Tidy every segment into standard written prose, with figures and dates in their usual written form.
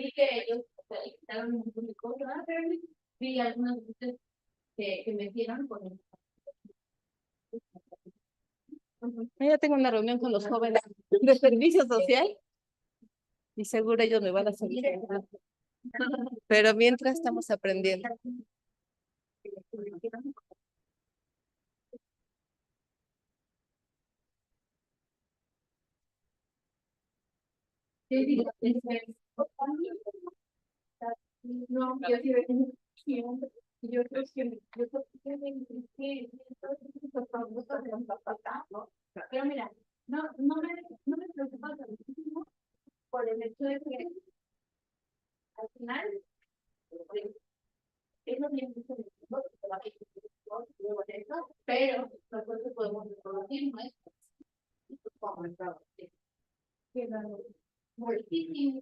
vi que ellos quitaron un montón de cosas, pero vi algunas veces que metieron con el... Ya tengo una reunión con los jóvenes de servicio social y seguro ellos me van a seguir. Pero mientras estamos aprendiendo. No, yo sí, yo creo que pero mira, no me preocupa tantísimo por el hecho de que al final es lo mismo que pero nosotros podemos reproducir nuestro como estado. Muchísimo,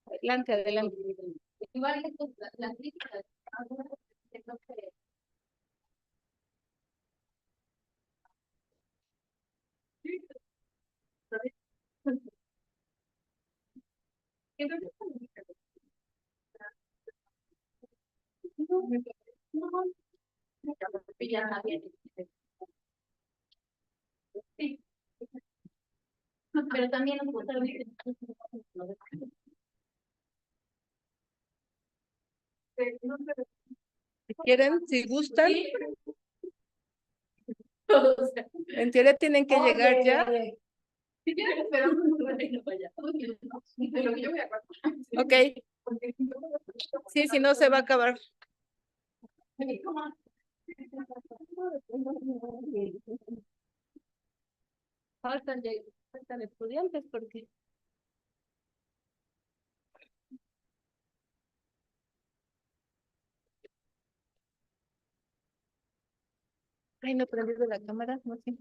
adelante, adelante. Igual las críticas, sí, pero también nos gusta si quieren, si gustan, en teoría tienen que llegar ya. Si quieren, esperamos un ratito para allá. De lo que yo me acuerdo. Ok. Sí, si no se va a acabar. Faltan estudiantes porque... Ay, no he prendido la cámara, no sé.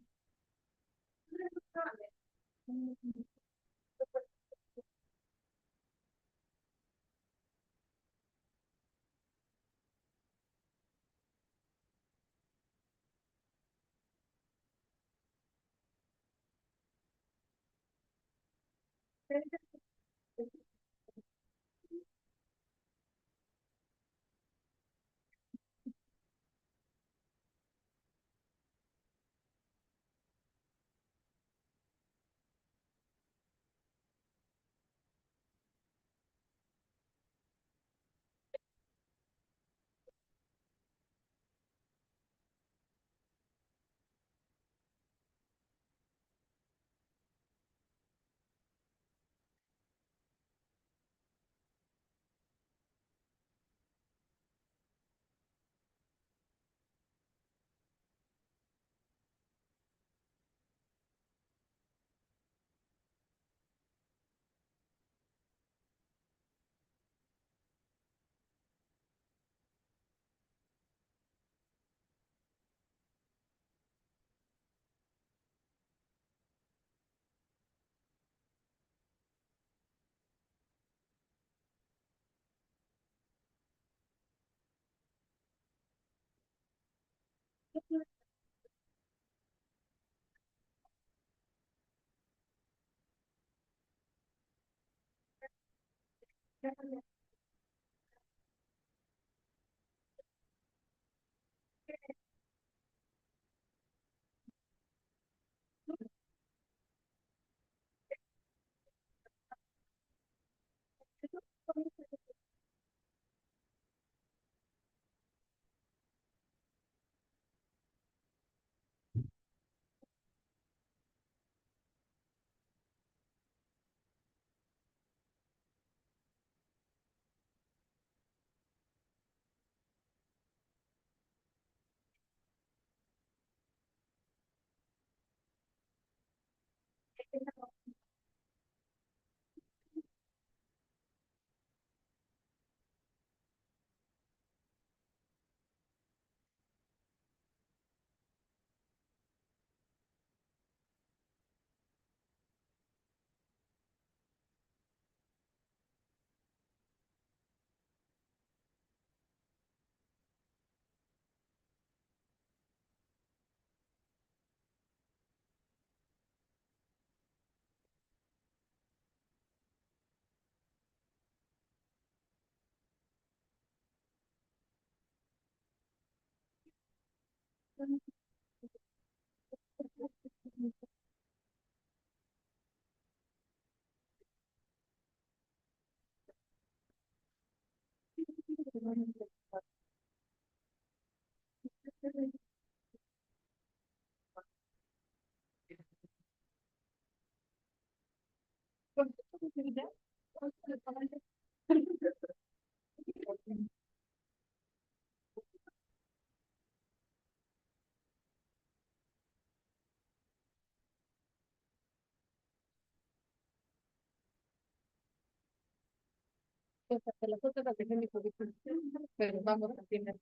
Pero vamos a tener.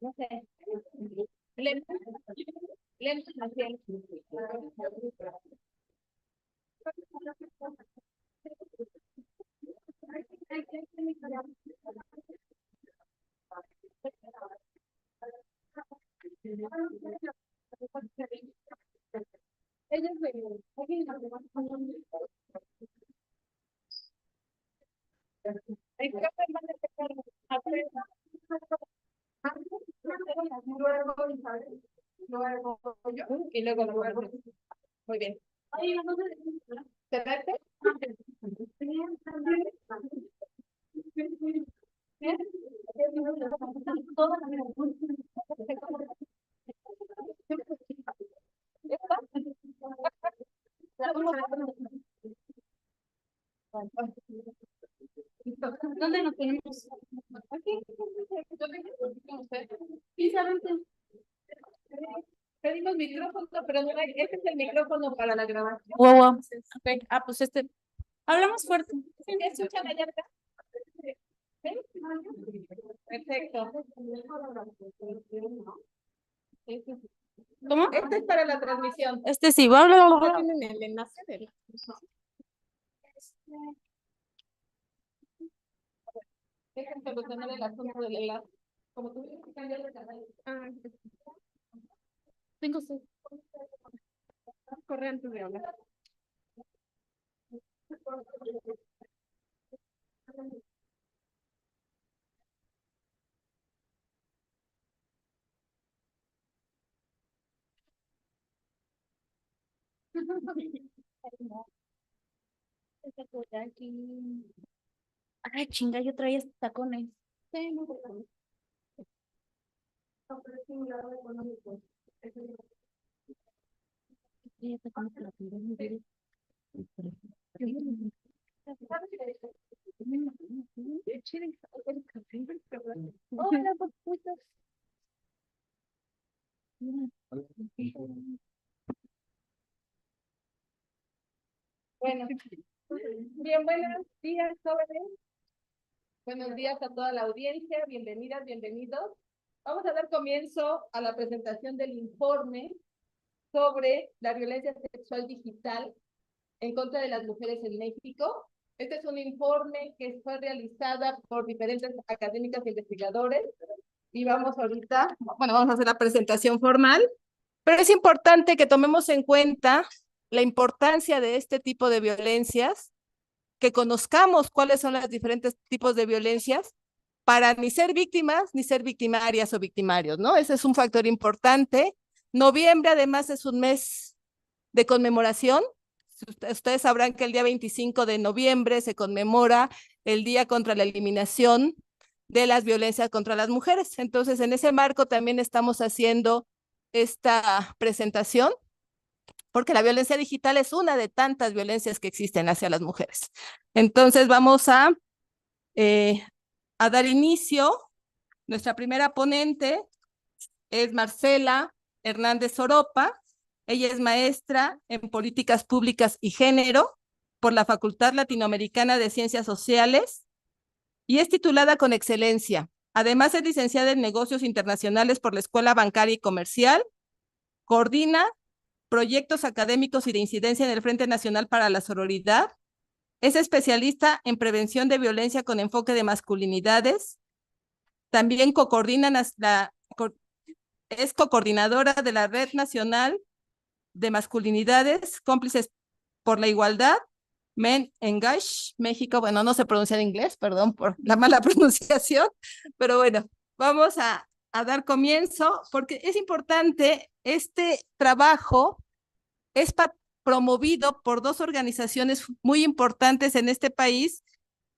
No sé. Lento, lento hacia el. Ellos ven. Y luego. Muy bien. ¿Cerrarte? ¿Dónde nos tenemos? Aquí. Sí, saben que pedimos micrófono, pero no hay, este es el micrófono para la grabación. Wow. Okay. Ah, pues hablamos fuerte. ¿Sí me escuchan allá atrás? ¿Sí? Perfecto. ¿Cómo? Este es para la transmisión. Sí, bla, bla, bla, Ya bla. tienen el enlace del. Dejen solucionar el asunto del enlace. Como tuvieron que cambiar de canal. Tengo sed. Corre antes de hablar. Ay, chinga, yo traía tacones. Sí, no. Traía tacones que la tendré muy bien. Hola, papitos. Bueno, bien, buenos días, jóvenes. Buenos días a toda la audiencia, bienvenidas, bienvenidos. Vamos a dar comienzo a la presentación del informe sobre la violencia sexual digital en contra de las mujeres en México. Este es un informe que fue realizada por diferentes académicas e investigadores y vamos a hacer la presentación formal, pero es importante que tomemos en cuenta la importancia de este tipo de violencias, que conozcamos cuáles son los diferentes tipos de violencias para ni ser víctimas, ni ser victimarias o victimarios, ¿no? Ese es un factor importante. Noviembre, además, es un mes de conmemoración. Ustedes sabrán que el día 25 de noviembre se conmemora el Día contra la Eliminación de las Violencias contra las Mujeres. Entonces, en ese marco también estamos haciendo esta presentación, porque la violencia digital es una de tantas violencias que existen hacia las mujeres. Entonces, vamos a dar inicio. Nuestra primera ponente es Marcela Hernández Oropa. Ella es maestra en Políticas Públicas y Género por la Facultad Latinoamericana de Ciencias Sociales y es titulada con excelencia. Además, es licenciada en Negocios Internacionales por la Escuela Bancaria y Comercial. Coordina proyectos académicos y de incidencia en el Frente Nacional para la Sororidad. Es especialista en prevención de violencia con enfoque de masculinidades. También es cocoordinadora de la Red Nacional de Masculinidades Cómplices por la Igualdad, Men Engage México. Bueno, no se pronuncia en inglés, perdón por la mala pronunciación, pero bueno, vamos a dar comienzo porque es importante. Este trabajo es promovido por dos organizaciones muy importantes en este país,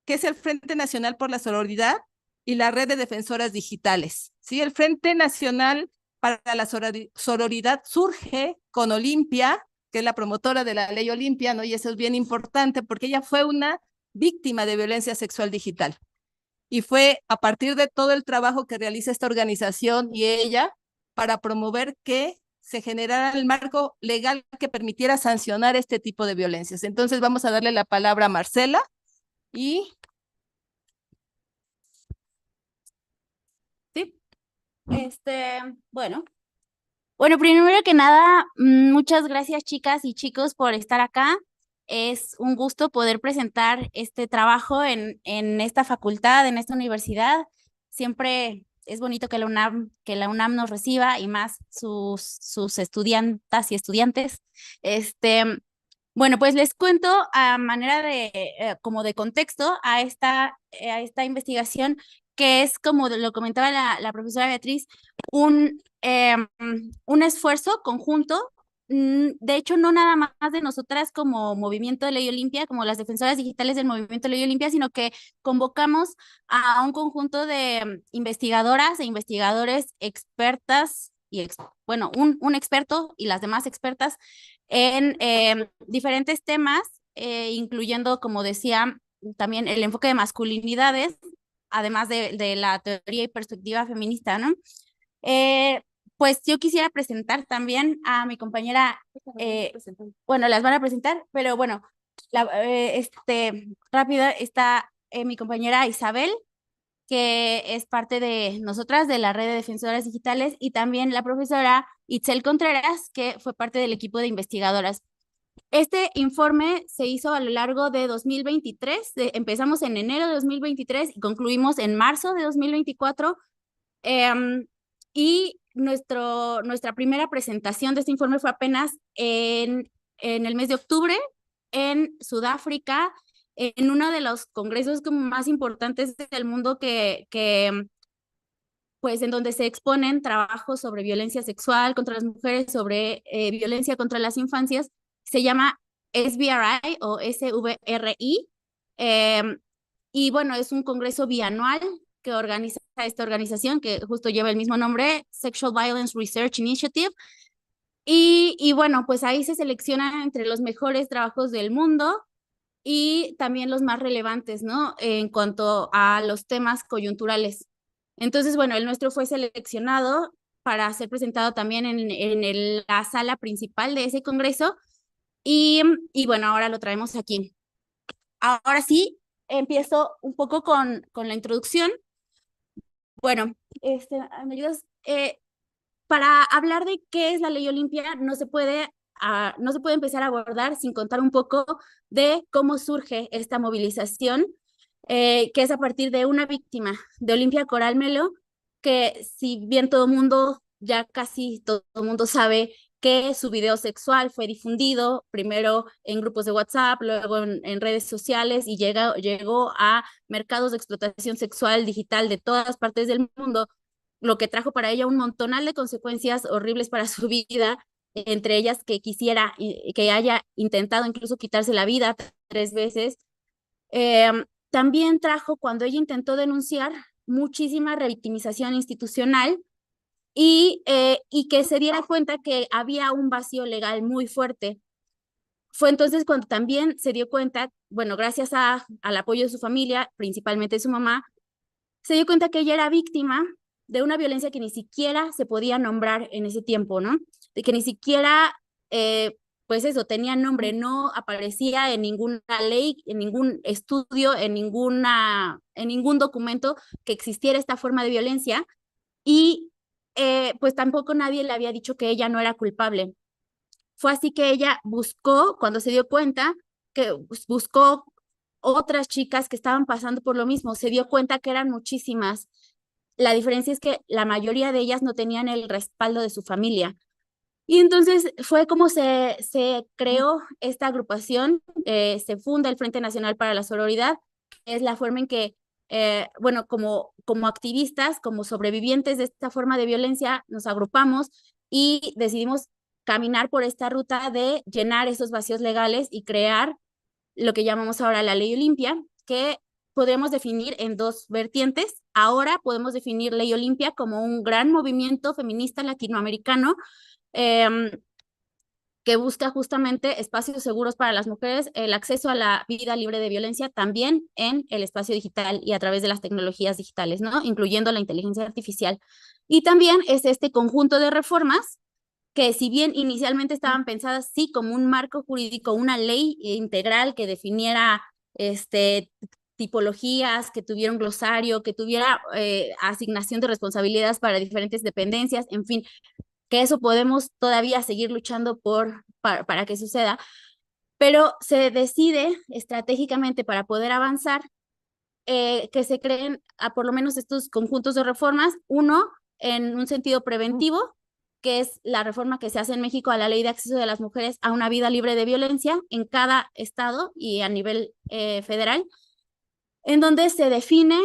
que es el Frente Nacional por la Sororidad y la Red de Defensoras Digitales. ¿Sí? El Frente Nacional para la Sororidad surge con Olimpia, que es la promotora de la ley Olimpia, ¿no? Y eso es bien importante porque ella fue una víctima de violencia sexual digital. Y fue a partir de todo el trabajo que realiza esta organización y ella para promover que se generara el marco legal que permitiera sancionar este tipo de violencias. Entonces vamos a darle la palabra a Marcela y... Sí. Bueno. Bueno, primero que nada, muchas gracias chicas y chicos por estar acá. Es un gusto poder presentar este trabajo en esta facultad, en esta universidad. Siempre es bonito que la UNAM nos reciba y más sus estudiantas y estudiantes. Bueno, pues les cuento a manera de, como de contexto a esta investigación, que es, como lo comentaba la profesora Beatriz, un esfuerzo conjunto. De hecho, no nada más de nosotras como Movimiento de Ley Olimpia, como las defensoras digitales del Movimiento de Ley Olimpia, sino que convocamos a un conjunto de investigadoras e investigadores expertas y, bueno, un experto y las demás expertas en diferentes temas, incluyendo, como decía, también el enfoque de masculinidades, además de la teoría y perspectiva feminista, ¿no? Pues yo quisiera presentar también a mi compañera, bueno, las van a presentar, pero bueno, rápido está mi compañera Isabel, que es parte de nosotras, de la red de defensoras digitales, y también la profesora Itzel Contreras, que fue parte del equipo de investigadoras. Este informe se hizo a lo largo de 2023, empezamos en enero de 2023 y concluimos en marzo de 2024, y nuestra primera presentación de este informe fue apenas en el mes de octubre en Sudáfrica, en uno de los congresos como más importantes del mundo pues en donde se exponen trabajos sobre violencia sexual contra las mujeres, sobre violencia contra las infancias. Se llama SVRI o SVRI. Y bueno, es un congreso bianual que organiza esta organización, que justo lleva el mismo nombre, Sexual Violence Research Initiative. Y bueno, pues ahí se seleccionan entre los mejores trabajos del mundo y también los más relevantes, ¿no? En cuanto a los temas coyunturales. Entonces, bueno, el nuestro fue seleccionado para ser presentado también en la sala principal de ese congreso y bueno, ahora lo traemos aquí. Ahora sí, empiezo un poco con la introducción. Bueno, ¿me ayudas? Para hablar de qué es la ley Olimpia, no se puede empezar a abordar sin contar un poco de cómo surge esta movilización, que es a partir de una víctima de Olimpia Coral Melo, que si bien casi todo el mundo sabe que su video sexual fue difundido primero en grupos de WhatsApp, luego en redes sociales y llegó a mercados de explotación sexual digital de todas partes del mundo, lo que trajo para ella un montonal de consecuencias horribles para su vida, entre ellas que que haya intentado incluso quitarse la vida 3 veces. También trajo, cuando ella intentó denunciar, muchísima revictimización institucional y que se diera cuenta que había un vacío legal muy fuerte. Fue entonces cuando también se dio cuenta, bueno, gracias al apoyo de su familia, principalmente de su mamá, se dio cuenta que ella era víctima de una violencia que ni siquiera se podía nombrar en ese tiempo, ¿no? De que ni siquiera, pues eso, tenía nombre, no aparecía en ninguna ley, en ningún estudio, en ningún documento que existiera esta forma de violencia, y pues tampoco nadie le había dicho que ella no era culpable. Fue así que ella buscó, cuando se dio cuenta, que buscó otras chicas que estaban pasando por lo mismo, se dio cuenta que eran muchísimas. La diferencia es que la mayoría de ellas no tenían el respaldo de su familia. Y entonces fue como se creó esta agrupación, se funda el Frente Nacional para la Sororidad, que es la forma en que bueno, como activistas, como sobrevivientes de esta forma de violencia, nos agrupamos y decidimos caminar por esta ruta de llenar esos vacíos legales y crear lo que llamamos ahora la Ley Olimpia, que podemos definir en dos vertientes. Ahora podemos definir Ley Olimpia como un gran movimiento feminista latinoamericano que busca justamente espacios seguros para las mujeres, el acceso a la vida libre de violencia también en el espacio digital y a través de las tecnologías digitales, ¿no? Incluyendo la inteligencia artificial. Y también es este conjunto de reformas que si bien inicialmente estaban pensadas sí como un marco jurídico, una ley integral que definiera tipologías, que tuviera un glosario, que tuviera asignación de responsabilidades para diferentes dependencias, en fin, que eso podemos todavía seguir luchando para que suceda, pero se decide estratégicamente para poder avanzar que se creen por lo menos estos conjuntos de reformas, uno en un sentido preventivo, que es la reforma que se hace en México a la ley de acceso de las mujeres a una vida libre de violencia en cada estado y a nivel federal, en donde se define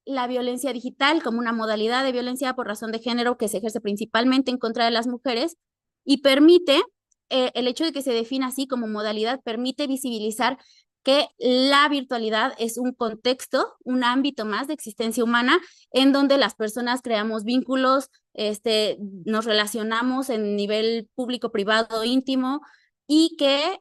la violencia digital como una modalidad de violencia por razón de género que se ejerce principalmente en contra de las mujeres y permite, el hecho de que se defina así como modalidad, permite visibilizar que la virtualidad es un contexto, un ámbito más de existencia humana en donde las personas creamos vínculos, nos relacionamos en nivel público, privado, íntimo y que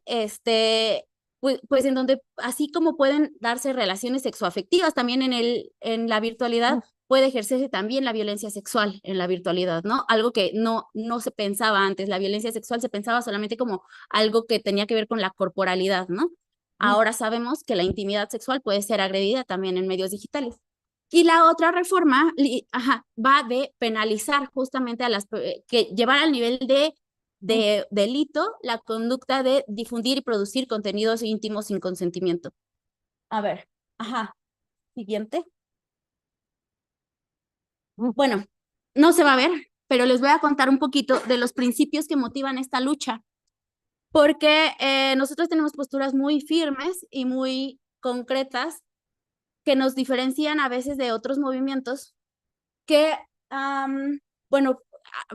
pues en donde así como pueden darse relaciones sexoafectivas, también en la virtualidad puede ejercerse también la violencia sexual en la virtualidad, ¿no? Algo que no se pensaba antes, la violencia sexual se pensaba solamente como algo que tenía que ver con la corporalidad, ¿no? Ahora sabemos que la intimidad sexual puede ser agredida también en medios digitales. Y la otra reforma va de penalizar justamente a que llevar al nivel de delito la conducta de difundir y producir contenidos íntimos sin consentimiento. A ver, siguiente. Bueno, no se va a ver, pero les voy a contar un poquito de los principios que motivan esta lucha, porque nosotros tenemos posturas muy firmes y muy concretas que nos diferencian a veces de otros movimientos que, bueno,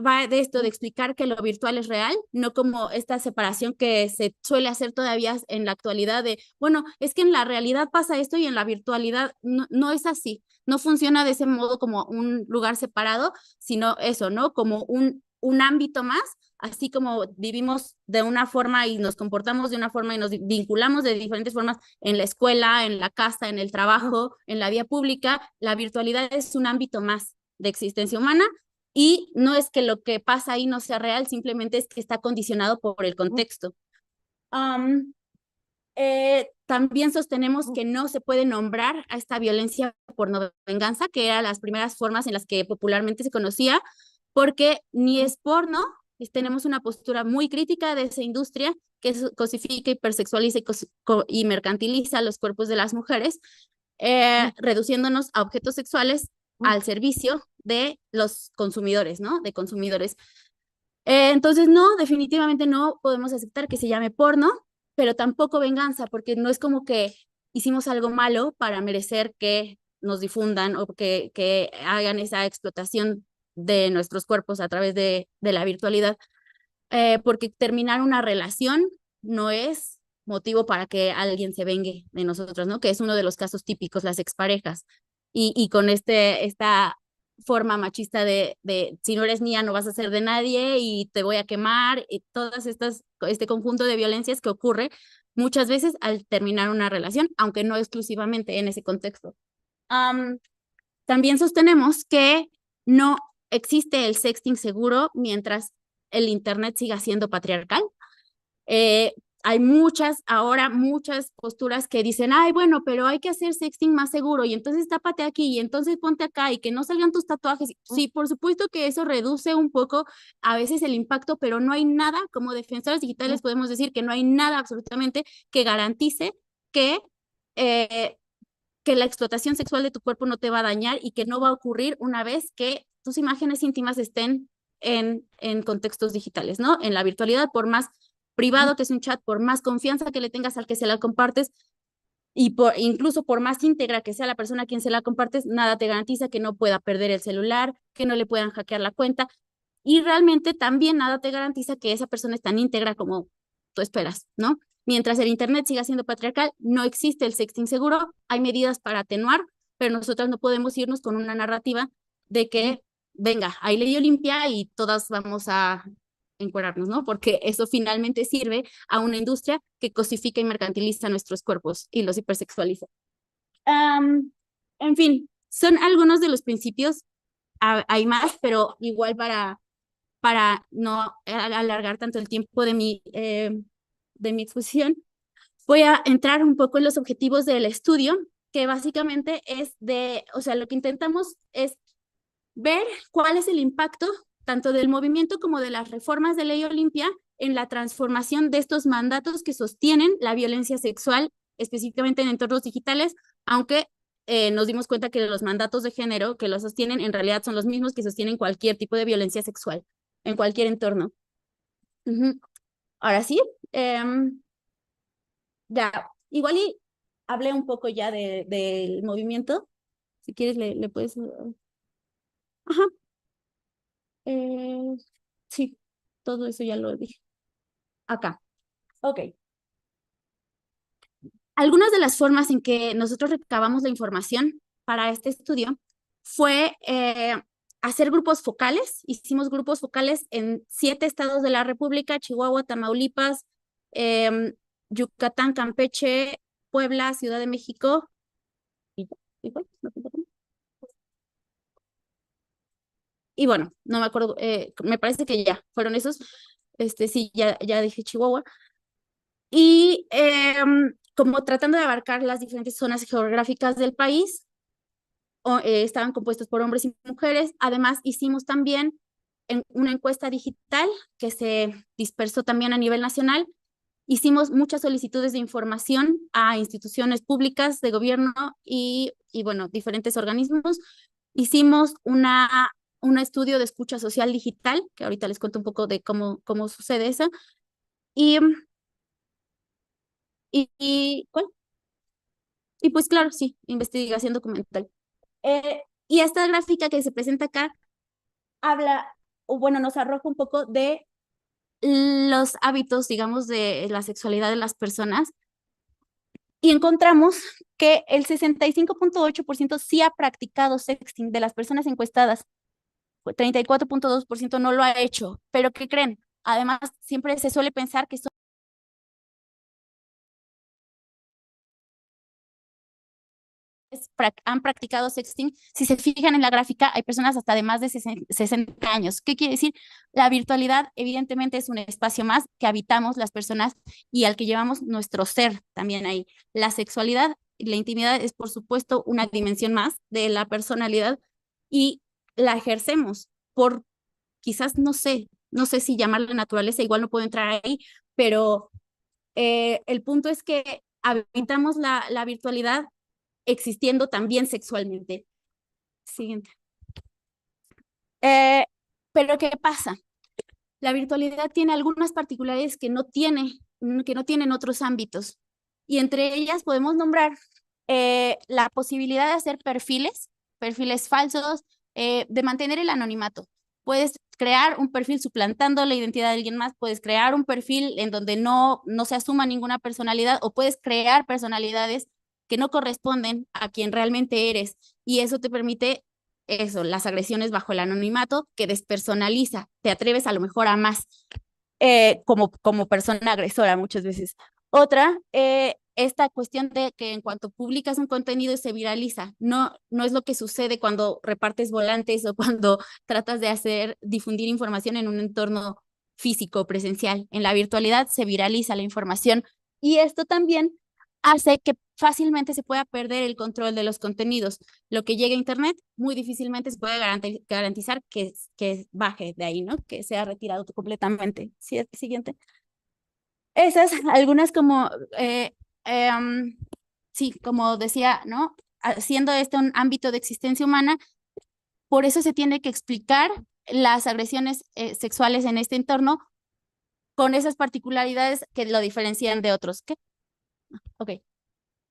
va de esto de explicar que lo virtual es real, no como esta separación que se suele hacer todavía en la actualidad de, bueno, es que en la realidad pasa esto y en la virtualidad no es así, no funciona de ese modo como un lugar separado, sino eso, ¿no? Como un ámbito más, así como vivimos de una forma y nos comportamos de una forma y nos vinculamos de diferentes formas en la escuela, en la casa, en el trabajo, en la vía pública, la virtualidad es un ámbito más de existencia humana y no es que lo que pasa ahí no sea real, simplemente es que está condicionado por el contexto. También sostenemos que no se puede nombrar a esta violencia por no venganza, que eran las primeras formas en las que popularmente se conocía, porque ni es porno, tenemos una postura muy crítica de esa industria que cosifica, hipersexualiza y mercantiliza los cuerpos de las mujeres, reduciéndonos a objetos sexuales al servicio de los consumidores, ¿no? De consumidores. Entonces, no, definitivamente no podemos aceptar que se llame porno, pero tampoco venganza, porque no es como que hicimos algo malo para merecer que nos difundan o que hagan esa explotación de nuestros cuerpos a través de la virtualidad, porque terminar una relación no es motivo para que alguien se vengue de nosotros, ¿no? Que es uno de los casos típicos, las exparejas. Y con esta forma machista de si no eres mía no vas a ser de nadie y te voy a quemar, y todas este conjunto de violencias que ocurre muchas veces al terminar una relación, aunque no exclusivamente en ese contexto. También sostenemos que no existe el sexting seguro mientras el Internet siga siendo patriarcal. Hay ahora muchas posturas que dicen, ay, bueno, pero hay que hacer sexting más seguro y entonces tápate aquí y entonces ponte acá y que no salgan tus tatuajes. Sí, por supuesto que eso reduce un poco a veces el impacto, pero no hay nada, como defensores digitales podemos decir que no hay nada absolutamente que garantice eh, que la explotación sexual de tu cuerpo no te va a dañar y que no va a ocurrir una vez que tus imágenes íntimas estén en contextos digitales, ¿no? En la virtualidad, por más privado que es un chat, por más confianza que le tengas al que se la compartes, Y incluso por más íntegra que sea la persona a quien se la compartes, nada te garantiza que no pueda perder el celular, que no le puedan hackear la cuenta. Y realmente también nada te garantiza que esa persona es tan íntegra como tú esperas, ¿no? Mientras el Internet siga siendo patriarcal, no existe el sexting seguro, hay medidas para atenuar, pero nosotras no podemos irnos con una narrativa de que, venga, hay ley Olimpia y todas vamos a encuerarnos, ¿no? Porque eso finalmente sirve a una industria que cosifica y mercantiliza nuestros cuerpos y los hipersexualiza. En fin, son algunos de los principios, hay más, pero igual para no alargar tanto el tiempo de mi exposición, voy a entrar un poco en los objetivos del estudio, que básicamente es o sea, lo que intentamos es ver cuál es el impacto tanto del movimiento como de las reformas de ley Olimpia en la transformación de estos mandatos que sostienen la violencia sexual, específicamente en entornos digitales, aunque nos dimos cuenta que los mandatos de género que lo sostienen en realidad son los mismos que sostienen cualquier tipo de violencia sexual en cualquier entorno. Ahora sí, ya, igual y hablé un poco ya del movimiento. Si quieres, le puedes... Ajá. Sí, todo eso ya lo dije. Acá. Ok. Algunas de las formas en que nosotros recabamos la información para este estudio fue hacer grupos focales. Hicimos grupos focales en 7 estados de la República: Chihuahua, Tamaulipas, Yucatán, Campeche, Puebla, Ciudad de México. Y bueno, no me acuerdo, me parece que ya fueron esos. Sí, ya dije Chihuahua. Y como tratando de abarcar las diferentes zonas geográficas del país, estaban compuestos por hombres y mujeres. Además, hicimos también una encuesta digital que se dispersó también a nivel nacional. Hicimos muchas solicitudes de información a instituciones públicas de gobierno y bueno, diferentes organismos. Hicimos un estudio de escucha social digital, que ahorita les cuento un poco de cómo sucede eso. ¿Cuál? Y pues claro, sí, investigación documental. Y esta gráfica que se presenta acá habla, o bueno, nos arroja un poco de los hábitos, digamos, de la sexualidad de las personas. Y encontramos que el 65.8% sí ha practicado sexting de las personas encuestadas. 34.2% no lo ha hecho. Pero ¿qué creen? Además, siempre se suele pensar que han practicado sexting. Si se fijan en la gráfica, hay personas hasta de más de 60 años. ¿Qué quiere decir? La virtualidad evidentemente es un espacio más que habitamos las personas y al que llevamos nuestro ser también ahí. La sexualidad y la intimidad es, por supuesto, una dimensión más de la personalidad y la ejercemos por, quizás, no sé si llamarle naturaleza, igual no puedo entrar ahí, pero el punto es que habitamos la virtualidad existiendo también sexualmente. Siguiente. Pero ¿qué pasa? La virtualidad tiene algunas particularidades que no tienen otros ámbitos. Y entre ellas podemos nombrar la posibilidad de hacer perfiles falsos, de mantener el anonimato. Puedes crear un perfil suplantando la identidad de alguien más, puedes crear un perfil en donde no se asuma ninguna personalidad, o puedes crear personalidades que no corresponden a quien realmente eres. Y eso te permite las agresiones bajo el anonimato, que despersonaliza, te atreves a lo mejor a más como persona agresora muchas veces. Otra, esta cuestión de que en cuanto publicas un contenido se viraliza. No es lo que sucede cuando repartes volantes o cuando tratas de difundir información en un entorno físico, presencial. En la virtualidad se viraliza la información y esto también hace que fácilmente se pueda perder el control de los contenidos. Lo que llega a Internet muy difícilmente se puede garantizar que baje de ahí, ¿no? Que sea retirado completamente. Siguiente. Esas, algunas como, sí, como decía, ¿no? Haciendo esto un ámbito de existencia humana, por eso se tiene que explicar las agresiones sexuales en este entorno con esas particularidades que lo diferencian de otros. ¿Qué? Ok.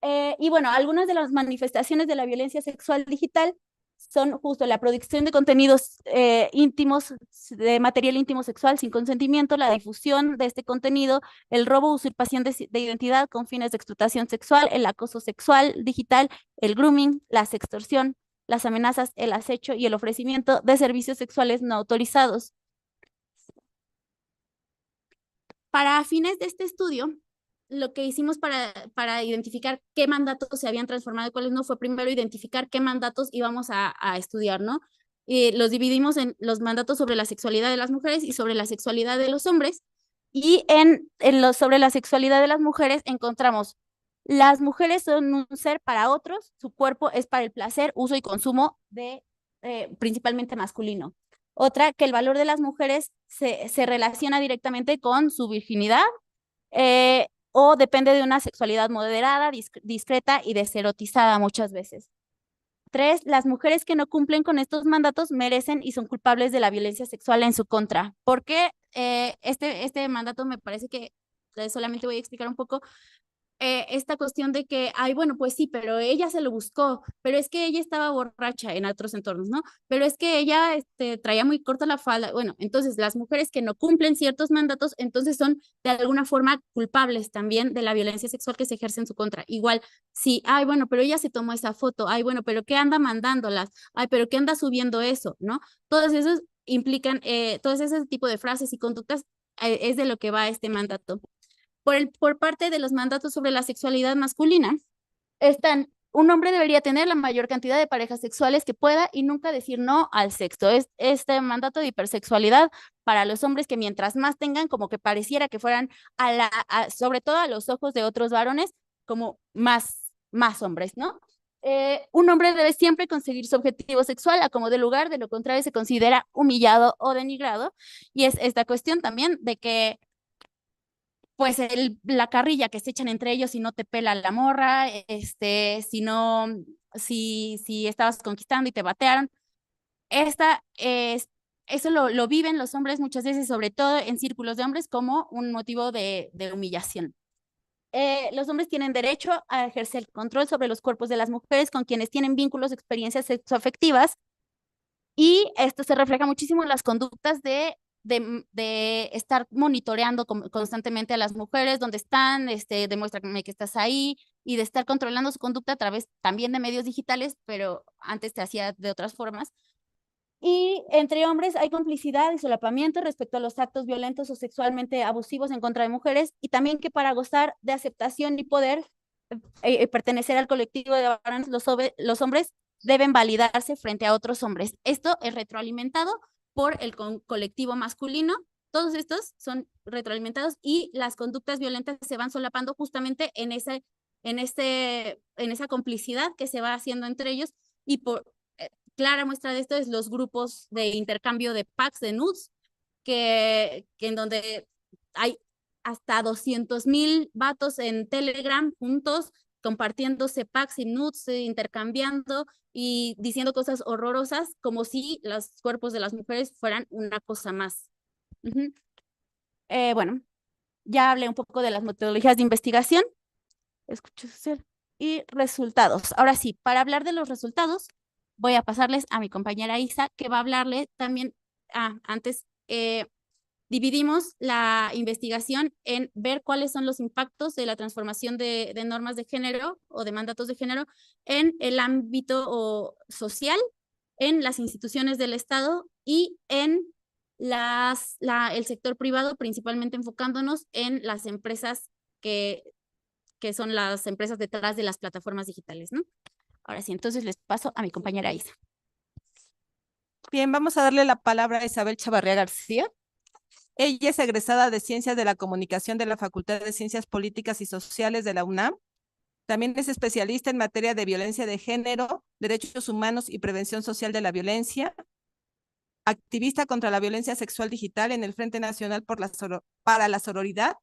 Y bueno, algunas de las manifestaciones de la violencia sexual digital son justo la producción de contenidos íntimos, de material íntimo sexual sin consentimiento, la difusión de este contenido, el robo o usurpación de identidad con fines de explotación sexual, el acoso sexual digital, el grooming, la sextorsión, las amenazas, el acecho y el ofrecimiento de servicios sexuales no autorizados. Para fines de este estudio, lo que hicimos para identificar qué mandatos se habían transformado y cuáles no fue primero identificar qué mandatos íbamos a estudiar, ¿no? Y los dividimos en los mandatos sobre la sexualidad de las mujeres y sobre la sexualidad de los hombres. Y sobre la sexualidad de las mujeres encontramos, las mujeres son un ser para otros, su cuerpo es para el placer, uso y consumo de principalmente masculino. Otra, que el valor de las mujeres se relaciona directamente con su virginidad o depende de una sexualidad moderada, discreta y deserotizada muchas veces. 3, las mujeres que no cumplen con estos mandatos merecen y son culpables de la violencia sexual en su contra. Porque este mandato me parece que solamente voy a explicar un poco esta cuestión de que, ay, bueno, pues sí, pero ella se lo buscó, pero es que ella estaba borracha en otros entornos, ¿no? Pero es que ella traía muy corta la falda. Bueno, entonces las mujeres que no cumplen ciertos mandatos, entonces son de alguna forma culpables también de la violencia sexual que se ejerce en su contra. Igual, sí, ay, bueno, pero ella se tomó esa foto, ay, bueno, pero ¿qué anda mandándolas? Ay, pero ¿qué anda subiendo eso? ¿No? Todos esos implican, todos ese tipo de frases y conductas es de lo que va este mandato. Por parte de los mandatos sobre la sexualidad masculina, un hombre debería tener la mayor cantidad de parejas sexuales que pueda y nunca decir no al sexo. Es este mandato de hipersexualidad para los hombres que mientras más tengan, como que pareciera que fueran, sobre todo a los ojos de otros varones, como más hombres, ¿no? Un hombre debe siempre conseguir su objetivo sexual a como de lugar, de lo contrario se considera humillado o denigrado. Y es esta cuestión también de que pues la carrilla que se echan entre ellos si no te pela la morra, si no, si estabas conquistando y te batearon. Eso lo viven los hombres muchas veces, sobre todo en círculos de hombres, como un motivo de humillación. Los hombres tienen derecho a ejercer control sobre los cuerpos de las mujeres con quienes tienen vínculos, experiencias sexoafectivas, y esto se refleja muchísimo en las conductas de estar monitoreando constantemente a las mujeres, donde están, demuéstrame que estás ahí, y de estar controlando su conducta a través también de medios digitales, pero antes se hacía de otras formas. Y entre hombres hay complicidad y solapamiento respecto a los actos violentos o sexualmente abusivos en contra de mujeres, y también que para gozar de aceptación y poder pertenecer al colectivo de varones, los hombres deben validarse frente a otros hombres. Esto es retroalimentado por el colectivo masculino. Todos estos son retroalimentados y las conductas violentas se van solapando justamente en esa complicidad que se va haciendo entre ellos. Y clara muestra de esto es los grupos de intercambio de packs de nudes, que en donde hay hasta 200,000 vatos en Telegram juntos compartiéndose packs y nudes, intercambiando y diciendo cosas horrorosas como si los cuerpos de las mujeres fueran una cosa más. Bueno, ya hablé un poco de las metodologías de investigación, escucha social y resultados. Ahora sí, para hablar de los resultados, voy a pasarles a mi compañera Isa, que va a hablarle también, antes, dividimos la investigación en ver cuáles son los impactos de la transformación de normas de género o de mandatos de género en el ámbito social, en las instituciones del Estado y en el sector privado, principalmente enfocándonos en las empresas que son las empresas detrás de las plataformas digitales, ¿no? Ahora sí, entonces les paso a mi compañera Isa. Bien, vamos a darle la palabra a Isabel Chavarría García. Ella es egresada de Ciencias de la Comunicación de la Facultad de Ciencias Políticas y Sociales de la UNAM. También es especialista en materia de violencia de género, derechos humanos y prevención social de la violencia. Activista contra la violencia sexual digital en el Frente Nacional para la Sororidad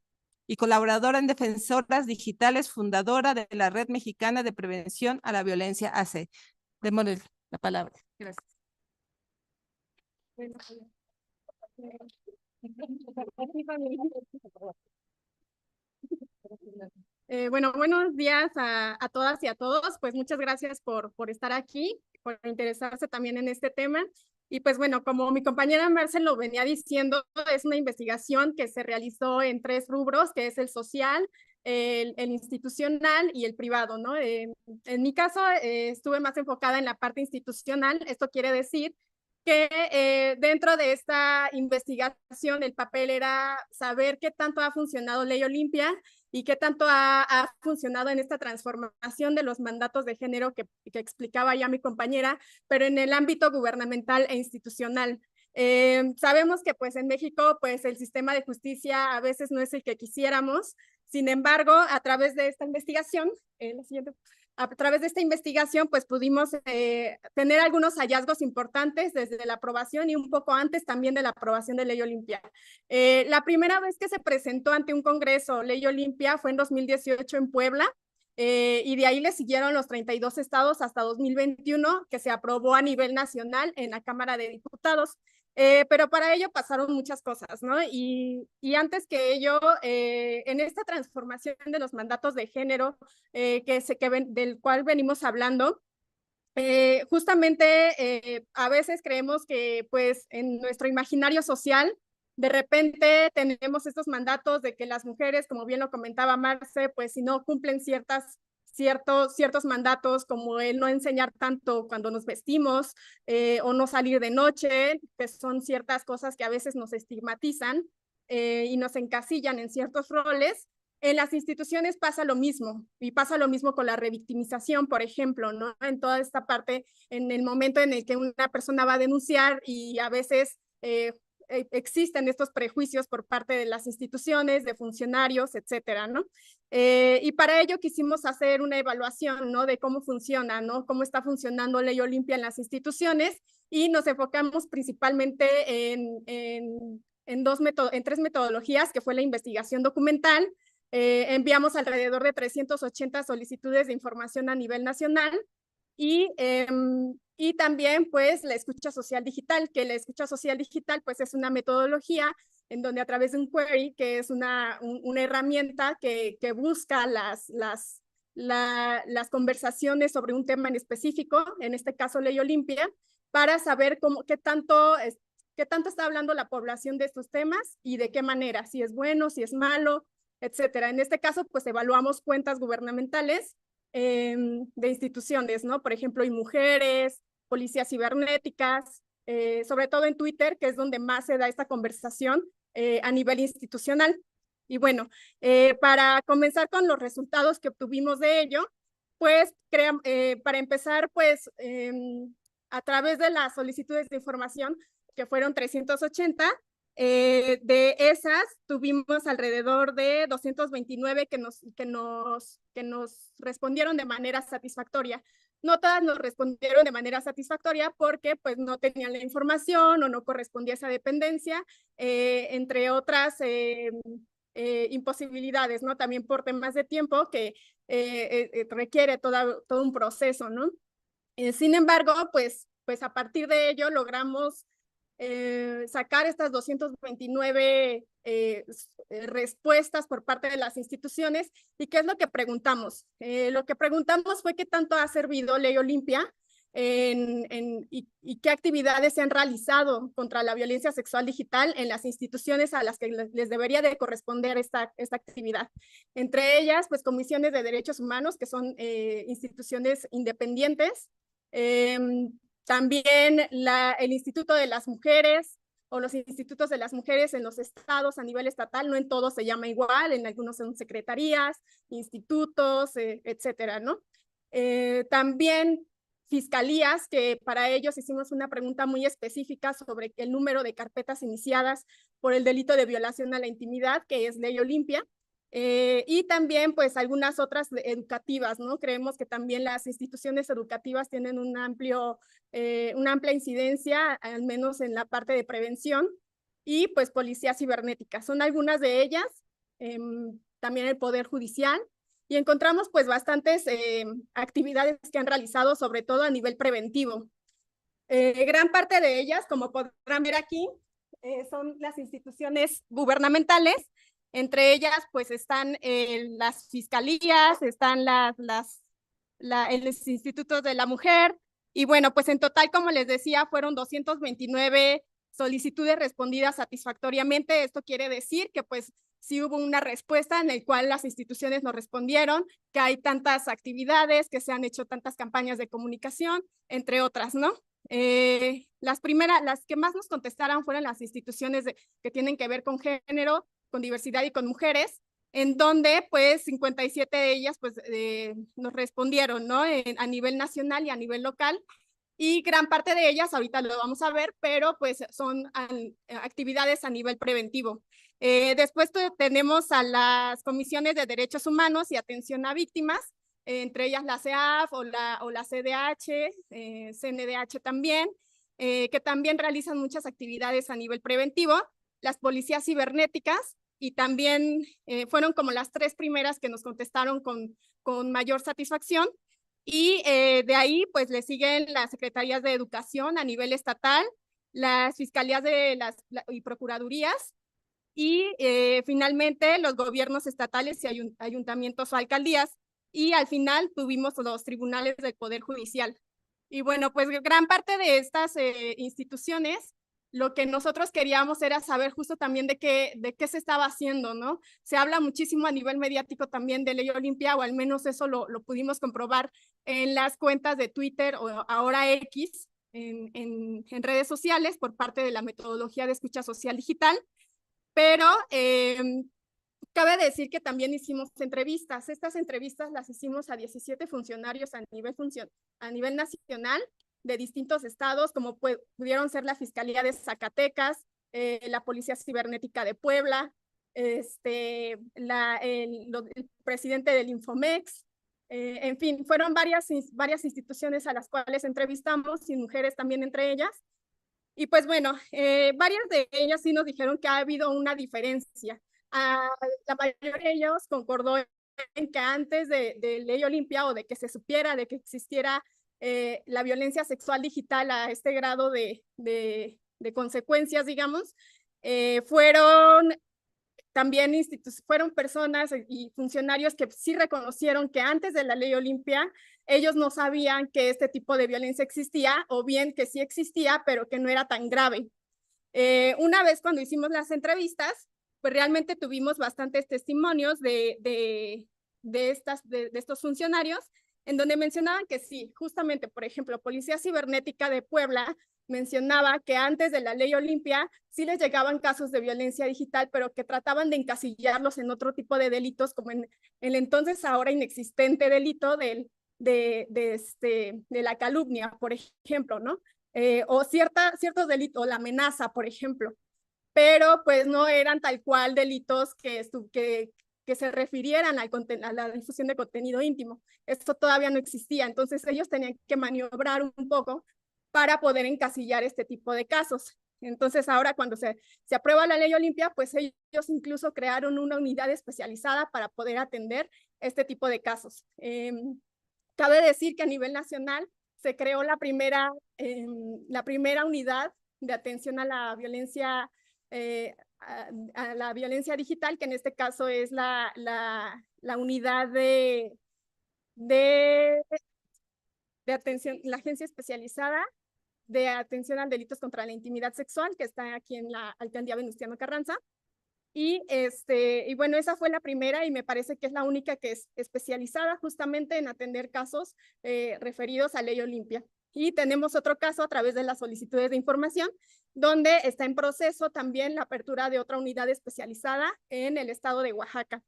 y colaboradora en Defensoras Digitales, fundadora de la Red Mexicana de Prevención a la Violencia AC. Démosle la palabra. Gracias. Bueno, buenos días a todas y a todos. Pues muchas gracias por estar aquí, por interesarse también en este tema. Y pues bueno, como mi compañera Marcel lo venía diciendo, es una investigación que se realizó en 3 rubros, que es el social, el institucional y el privado, ¿no? En mi caso, estuve más enfocada en la parte institucional. Esto quiere decir que dentro de esta investigación el papel era saber qué tanto ha funcionado Ley Olimpia y qué tanto ha funcionado en esta transformación de los mandatos de género que explicaba ya mi compañera, pero en el ámbito gubernamental e institucional. Sabemos que pues en México pues el sistema de justicia a veces no es el que quisiéramos. Sin embargo, a través de esta investigación, a través de esta investigación, pues pudimos tener algunos hallazgos importantes desde la aprobación y un poco antes también de la aprobación de Ley Olimpia. La primera vez que se presentó ante un congreso Ley Olimpia fue en 2018 en Puebla, y de ahí le siguieron los 32 estados hasta 2021, que se aprobó a nivel nacional en la Cámara de Diputados. Pero para ello pasaron muchas cosas, ¿no? Y antes que ello, en esta transformación de los mandatos de género del cual venimos hablando, justamente a veces creemos que pues en nuestro imaginario social de repente tenemos estos mandatos de que las mujeres, como bien lo comentaba Marce, pues si no cumplen ciertos mandatos, como el no enseñar tanto cuando nos vestimos o no salir de noche, que son ciertas cosas que a veces nos estigmatizan y nos encasillan en ciertos roles. En las instituciones pasa lo mismo, y pasa lo mismo con la revictimización, por ejemplo, ¿no? En toda esta parte, en el momento en el que una persona va a denunciar y a veces existen estos prejuicios por parte de las instituciones, de funcionarios, etcétera, ¿no? Y para ello quisimos hacer una evaluación, ¿no? De cómo funciona, ¿no? Cómo está funcionando Ley Olimpia en las instituciones, y nos enfocamos principalmente en 3 metodologías, que fue la investigación documental. Enviamos alrededor de 380 solicitudes de información a nivel nacional, y también pues la escucha social digital, que la escucha social digital pues es una metodología en donde a través de un query, que es una herramienta que busca las conversaciones sobre un tema en específico, en este caso Ley Olimpia, para saber qué tanto está hablando la población de estos temas y de qué manera, si es bueno, si es malo, etcétera. En este caso, pues evaluamos cuentas gubernamentales de instituciones, ¿no? Por ejemplo, y mujeres, policías cibernéticas, sobre todo en Twitter, que es donde más se da esta conversación a nivel institucional. Y bueno, para comenzar con los resultados que obtuvimos de ello, pues para empezar, pues a través de las solicitudes de información, que fueron 380, de esas tuvimos alrededor de 229 que nos respondieron de manera satisfactoria. No todas nos respondieron de manera satisfactoria porque pues no tenían la información o no correspondía a esa dependencia, entre otras imposibilidades, ¿no? También por temas de tiempo que requiere todo un proceso, ¿no? Sin embargo, pues a partir de ello logramos sacar estas 229 respuestas por parte de las instituciones. ¿Y qué es lo que preguntamos? Lo que preguntamos fue qué tanto ha servido Ley Olimpia y qué actividades se han realizado contra la violencia sexual digital en las instituciones a las que les debería de corresponder esta actividad. Entre ellas, pues comisiones de derechos humanos, que son instituciones independientes, también el Instituto de las Mujeres o los institutos de las mujeres en los estados a nivel estatal, no en todos se llama igual, en algunos son secretarías, institutos, etcétera, ¿no? También fiscalías, que para ellos hicimos una pregunta muy específica sobre el número de carpetas iniciadas por el delito de violación a la intimidad, que es Ley Olimpia. Y también pues algunas otras educativas, ¿no? Creemos que también las instituciones educativas tienen una amplia incidencia, al menos en la parte de prevención, y pues policía cibernética. Son algunas de ellas, también el Poder Judicial, y encontramos pues bastantes actividades que han realizado, sobre todo a nivel preventivo. Gran parte de ellas, como podrán ver aquí, son las instituciones gubernamentales Entre ellas, pues están las fiscalías, están los institutos de la mujer, y bueno, pues en total, como les decía, fueron 229 solicitudes respondidas satisfactoriamente. Esto quiere decir que pues sí hubo una respuesta en la cual las instituciones nos respondieron, que hay tantas actividades, que se han hecho tantas campañas de comunicación, entre otras, ¿no? Las que más nos contestaron fueron las instituciones que tienen que ver con género, con diversidad y con mujeres, en donde pues 57 de ellas pues nos respondieron, ¿no? A nivel nacional y a nivel local, y gran parte de ellas, ahorita lo vamos a ver, pero pues son actividades a nivel preventivo. Después tenemos a las comisiones de derechos humanos y atención a víctimas, entre ellas la CEAF o la CDH, CNDH también, que también realizan muchas actividades a nivel preventivo. Las policías cibernéticas, y también fueron como las 3 primeras que nos contestaron con mayor satisfacción. Y de ahí, pues, le siguen las secretarías de educación a nivel estatal, las fiscalías y procuradurías, y finalmente los gobiernos estatales y ayuntamientos o alcaldías, y al final tuvimos los tribunales del Poder Judicial. Y bueno, pues gran parte de estas instituciones, lo que nosotros queríamos era saber justo también de qué se estaba haciendo, ¿no? Se habla muchísimo a nivel mediático también de Ley Olimpia, o al menos eso lo pudimos comprobar en las cuentas de Twitter o ahora X, en redes sociales, por parte de la metodología de escucha social digital, pero cabe decir que también hicimos entrevistas. Estas entrevistas las hicimos a 17 funcionarios a nivel nacional, de distintos estados, como pudieron ser la Fiscalía de Zacatecas, la Policía Cibernética de Puebla, el presidente del Infomex, en fin, fueron varias instituciones a las cuales entrevistamos, y mujeres también entre ellas. Y pues bueno, varias de ellas sí nos dijeron que ha habido una diferencia. La mayoría de ellos concordó en que antes de Ley Olimpia, o de que se supiera de que existiera la violencia sexual digital a este grado de consecuencias, digamos, fueron personas y funcionarios que sí reconocieron que antes de la Ley Olimpia ellos no sabían que este tipo de violencia existía, o bien que sí existía, pero que no era tan grave. Una vez cuando hicimos las entrevistas, pues realmente tuvimos bastantes testimonios de estos funcionarios, en donde mencionaban que sí, justamente, por ejemplo, Policía Cibernética de Puebla mencionaba que antes de la Ley Olimpia sí les llegaban casos de violencia digital, pero que trataban de encasillarlos en otro tipo de delitos, como en el entonces ahora inexistente delito de la calumnia, por ejemplo, ¿no? O ciertos delitos, o la amenaza, por ejemplo, pero pues no eran tal cual delitos que se refirieran a la difusión de contenido íntimo. Esto todavía no existía, entonces ellos tenían que maniobrar un poco para poder encasillar este tipo de casos. Entonces ahora cuando se aprueba la Ley Olimpia, pues ellos incluso crearon una unidad especializada para poder atender este tipo de casos. Cabe decir que a nivel nacional se creó la primera unidad de atención a la violencia a la violencia digital, que en este caso es la unidad de atención, la agencia especializada de atención a delitos contra la intimidad sexual, que está aquí en la alcaldía Venustiano Carranza. Y bueno, esa fue la primera, y me parece que es la única que es especializada justamente en atender casos referidos a Ley Olimpia. Y tenemos otro caso a través de las solicitudes de información, donde está en proceso también la apertura de otra unidad especializada en el estado de Oaxaca.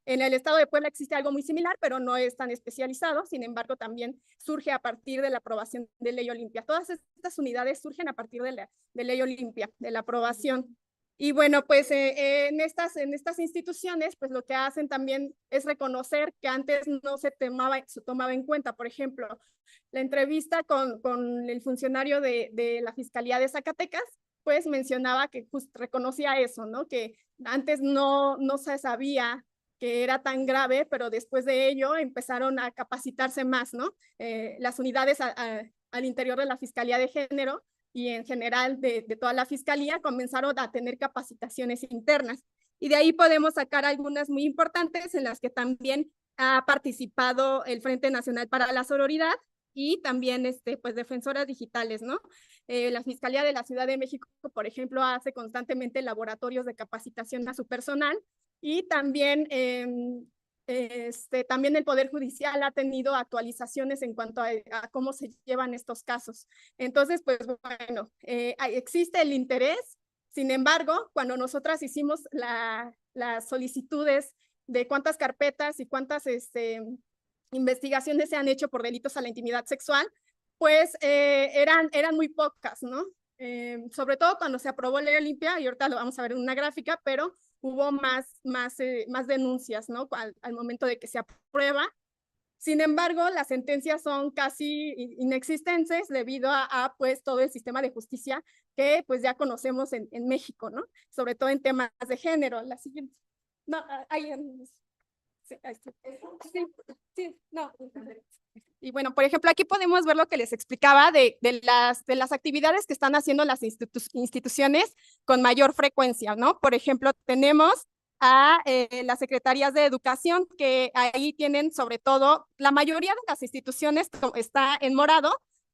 En el estado de Puebla existe algo muy similar, pero no es tan especializado. Sin embargo, también surge a partir de la aprobación de Ley Olimpia. Todas estas unidades surgen a partir de Ley Olimpia, de la aprobación. Y bueno, pues en estas instituciones, pues lo que hacen también es reconocer que antes no se tomaba en cuenta. Por ejemplo, la entrevista con el funcionario de la Fiscalía de Zacatecas, pues mencionaba que reconocía eso, ¿no? Que antes no se sabía que era tan grave, pero después de ello empezaron a capacitarse más, ¿no? Las unidades al interior de la Fiscalía de Género y en general de toda la Fiscalía comenzaron a tener capacitaciones internas. Y de ahí podemos sacar algunas muy importantes en las que también ha participado el Frente Nacional para la Sororidad y también pues defensoras digitales, ¿no? La Fiscalía de la Ciudad de México, por ejemplo, hace constantemente laboratorios de capacitación a su personal y también, también el Poder Judicial ha tenido actualizaciones en cuanto a cómo se llevan estos casos. Entonces, pues bueno, existe el interés. Sin embargo, cuando nosotras hicimos las solicitudes de cuántas carpetas y cuántas investigaciones se han hecho por delitos a la intimidad sexual, pues eran muy pocas, ¿no? Sobre todo cuando se aprobó Ley Olimpia, y ahorita lo vamos a ver en una gráfica, pero hubo más denuncias, ¿no? Al momento de que se aprueba. Sin embargo, las sentencias son casi inexistentes debido a pues todo el sistema de justicia que pues ya conocemos en México, ¿no? Sobre todo en temas de género. La siguiente. No, ahí. Sí, sí, no. Y bueno, por ejemplo, aquí podemos ver lo que les explicaba de las actividades que están haciendo las instituciones con mayor frecuencia, ¿no? Por ejemplo, tenemos a las secretarías de educación, que ahí tienen sobre todo, la mayoría de las instituciones está en morado,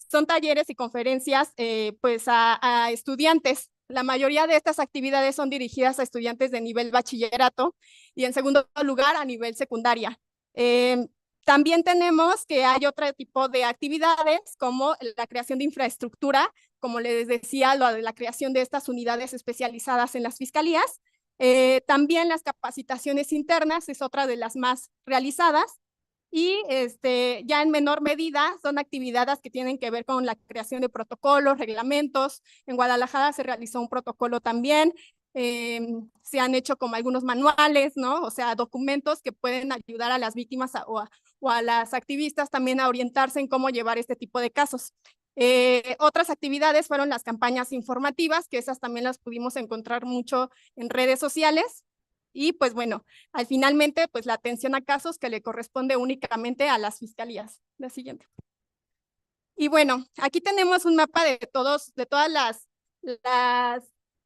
son talleres y conferencias pues a estudiantes. La mayoría de estas actividades son dirigidas a estudiantes de nivel bachillerato y en segundo lugar a nivel secundaria. También tenemos que hay otro tipo de actividades como la creación de infraestructura, como les decía, lo de la creación de estas unidades especializadas en las fiscalías. También las capacitaciones internas es otra de las más realizadas. Y ya en menor medida son actividades que tienen que ver con la creación de protocolos, reglamentos. En Guadalajara se realizó un protocolo también. Se han hecho como algunos manuales, ¿no? O sea, documentos que pueden ayudar a las víctimas o a las activistas también a orientarse en cómo llevar este tipo de casos. Otras actividades fueron las campañas informativas, que esas también las pudimos encontrar mucho en redes sociales. Y pues bueno, al finalmente, pues la atención a casos que le corresponde únicamente a las fiscalías. La siguiente. Y bueno, aquí tenemos un mapa de todas las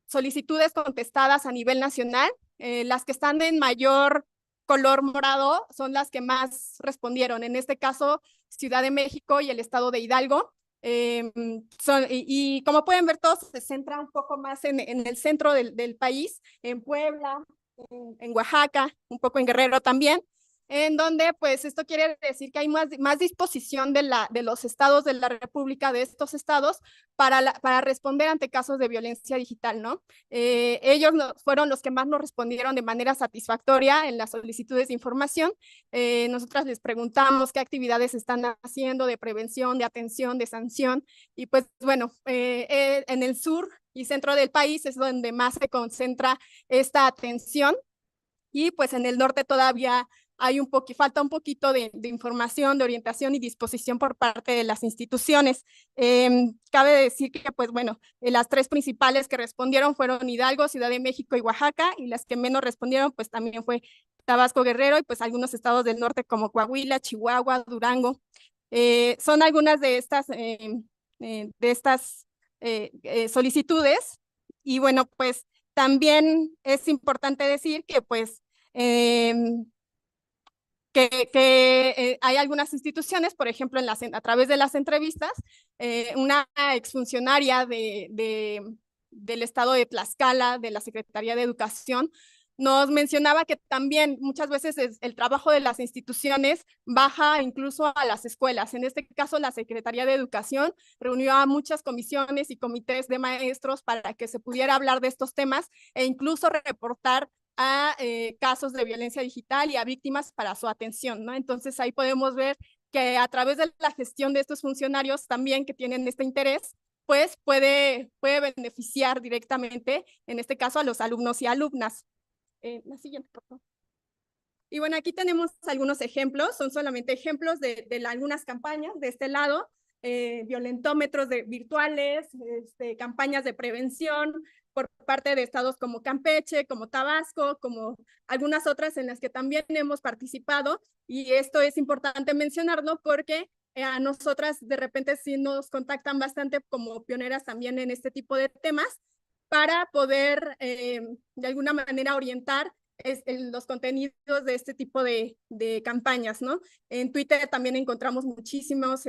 solicitudes contestadas a nivel nacional. Las que están en mayor color morado son las que más respondieron. En este caso, Ciudad de México y el estado de Hidalgo. Y como pueden ver, todo se centra un poco más en el centro del país, en Puebla, en Oaxaca, un poco en Guerrero también, en donde pues esto quiere decir que hay más disposición de los estados de la República, de estos estados, para responder ante casos de violencia digital, ¿no? Ellos fueron los que más nos respondieron de manera satisfactoria en las solicitudes de información. Nosotras les preguntamos qué actividades están haciendo de prevención, de atención, de sanción, y pues bueno, en el sur y centro del país es donde más se concentra esta atención, y pues en el norte todavía hay falta un poquito de información, de orientación y disposición por parte de las instituciones. Cabe decir que, pues bueno, las tres principales que respondieron fueron Hidalgo, Ciudad de México y Oaxaca, y las que menos respondieron, pues también fue Tabasco, Guerrero y pues algunos estados del norte como Coahuila, Chihuahua, Durango. Son algunas de estas solicitudes. Y bueno, pues también es importante decir que pues hay algunas instituciones, por ejemplo, a través de las entrevistas, una exfuncionaria del estado de Tlaxcala, de la Secretaría de Educación, nos mencionaba que también muchas veces el trabajo de las instituciones baja incluso a las escuelas. En este caso, la Secretaría de Educación reunió a muchas comisiones y comités de maestros para que se pudiera hablar de estos temas e incluso reportar a casos de violencia digital y a víctimas para su atención, ¿no? Entonces ahí podemos ver que a través de la gestión de estos funcionarios también que tienen este interés, pues puede beneficiar directamente, en este caso, a los alumnos y alumnas. La siguiente, por favor. Y bueno, aquí tenemos algunos ejemplos, son solamente ejemplos de algunas campañas de este lado, violentómetros virtuales, campañas de prevención por parte de estados como Campeche, como Tabasco, como algunas otras en las que también hemos participado, y esto es importante mencionarlo porque a nosotras de repente sí nos contactan bastante como pioneras también en este tipo de temas, para poder de alguna manera orientar los contenidos de este tipo de campañas, ¿no? En Twitter también encontramos muchísimas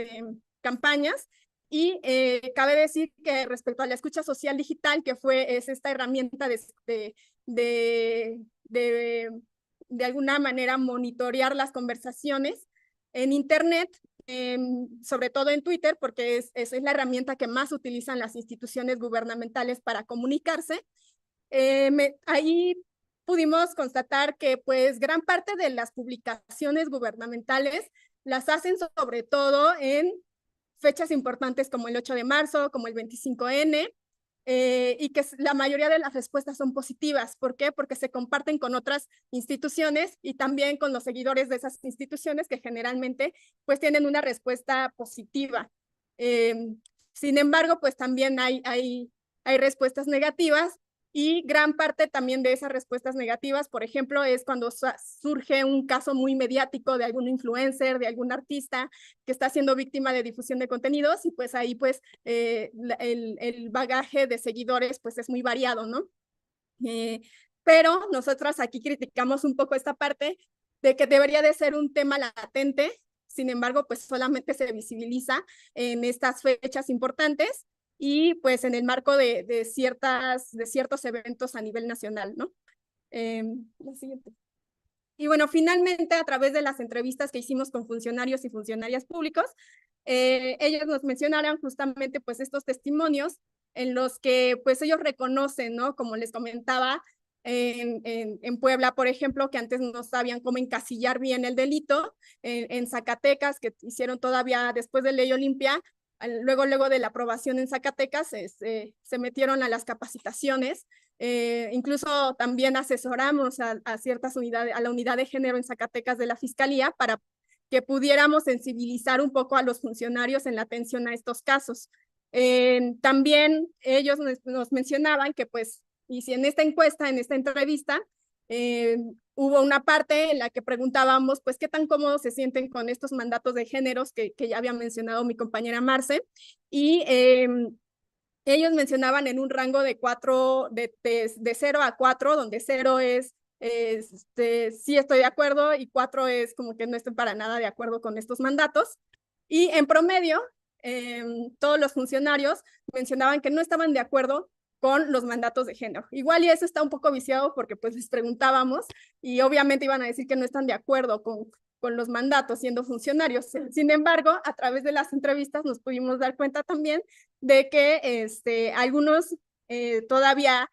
campañas y cabe decir que respecto a la escucha social digital, que es esta herramienta de alguna manera monitorear las conversaciones en Internet, sobre todo en Twitter, porque es la herramienta que más utilizan las instituciones gubernamentales para comunicarse. Ahí pudimos constatar que pues gran parte de las publicaciones gubernamentales las hacen sobre todo en fechas importantes como el 8 de marzo, como el 25N, y que la mayoría de las respuestas son positivas. ¿Por qué? Porque se comparten con otras instituciones y también con los seguidores de esas instituciones que generalmente pues tienen una respuesta positiva. Sin embargo, pues también hay respuestas negativas y gran parte también de esas respuestas negativas, por ejemplo, es cuando surge un caso muy mediático de algún influencer, de algún artista que está siendo víctima de difusión de contenidos y pues ahí pues el bagaje de seguidores pues es muy variado, ¿no? Pero nosotras aquí criticamos un poco esta parte de que debería de ser un tema latente, sin embargo, pues solamente se visibiliza en estas fechas importantes y pues en el marco de ciertos eventos a nivel nacional, ¿no? La siguiente. Y bueno, finalmente, a través de las entrevistas que hicimos con funcionarios y funcionarias públicos, ellos nos mencionaron justamente pues estos testimonios en los que pues ellos reconocen, ¿no? Como les comentaba, en Puebla, por ejemplo, que antes no sabían cómo encasillar bien el delito, en Zacatecas, que hicieron todavía después de Ley Olimpia, luego de la aprobación en Zacatecas, se metieron a las capacitaciones, incluso también asesoramos a ciertas unidades, a la unidad de género en Zacatecas de la Fiscalía para que pudiéramos sensibilizar un poco a los funcionarios en la atención a estos casos. También ellos nos mencionaban que pues, y si en esta encuesta, en esta entrevista, hubo una parte en la que preguntábamos, pues, qué tan cómodos se sienten con estos mandatos de géneros que ya había mencionado mi compañera Marce, y ellos mencionaban en un rango de 0 a 4, donde 0 es sí estoy de acuerdo y 4 es como que no estoy para nada de acuerdo con estos mandatos. Y en promedio, todos los funcionarios mencionaban que no estaban de acuerdo con los mandatos de género. Igual y eso está un poco viciado porque pues les preguntábamos y obviamente iban a decir que no están de acuerdo con los mandatos siendo funcionarios. Sin embargo, a través de las entrevistas nos pudimos dar cuenta también de que algunos todavía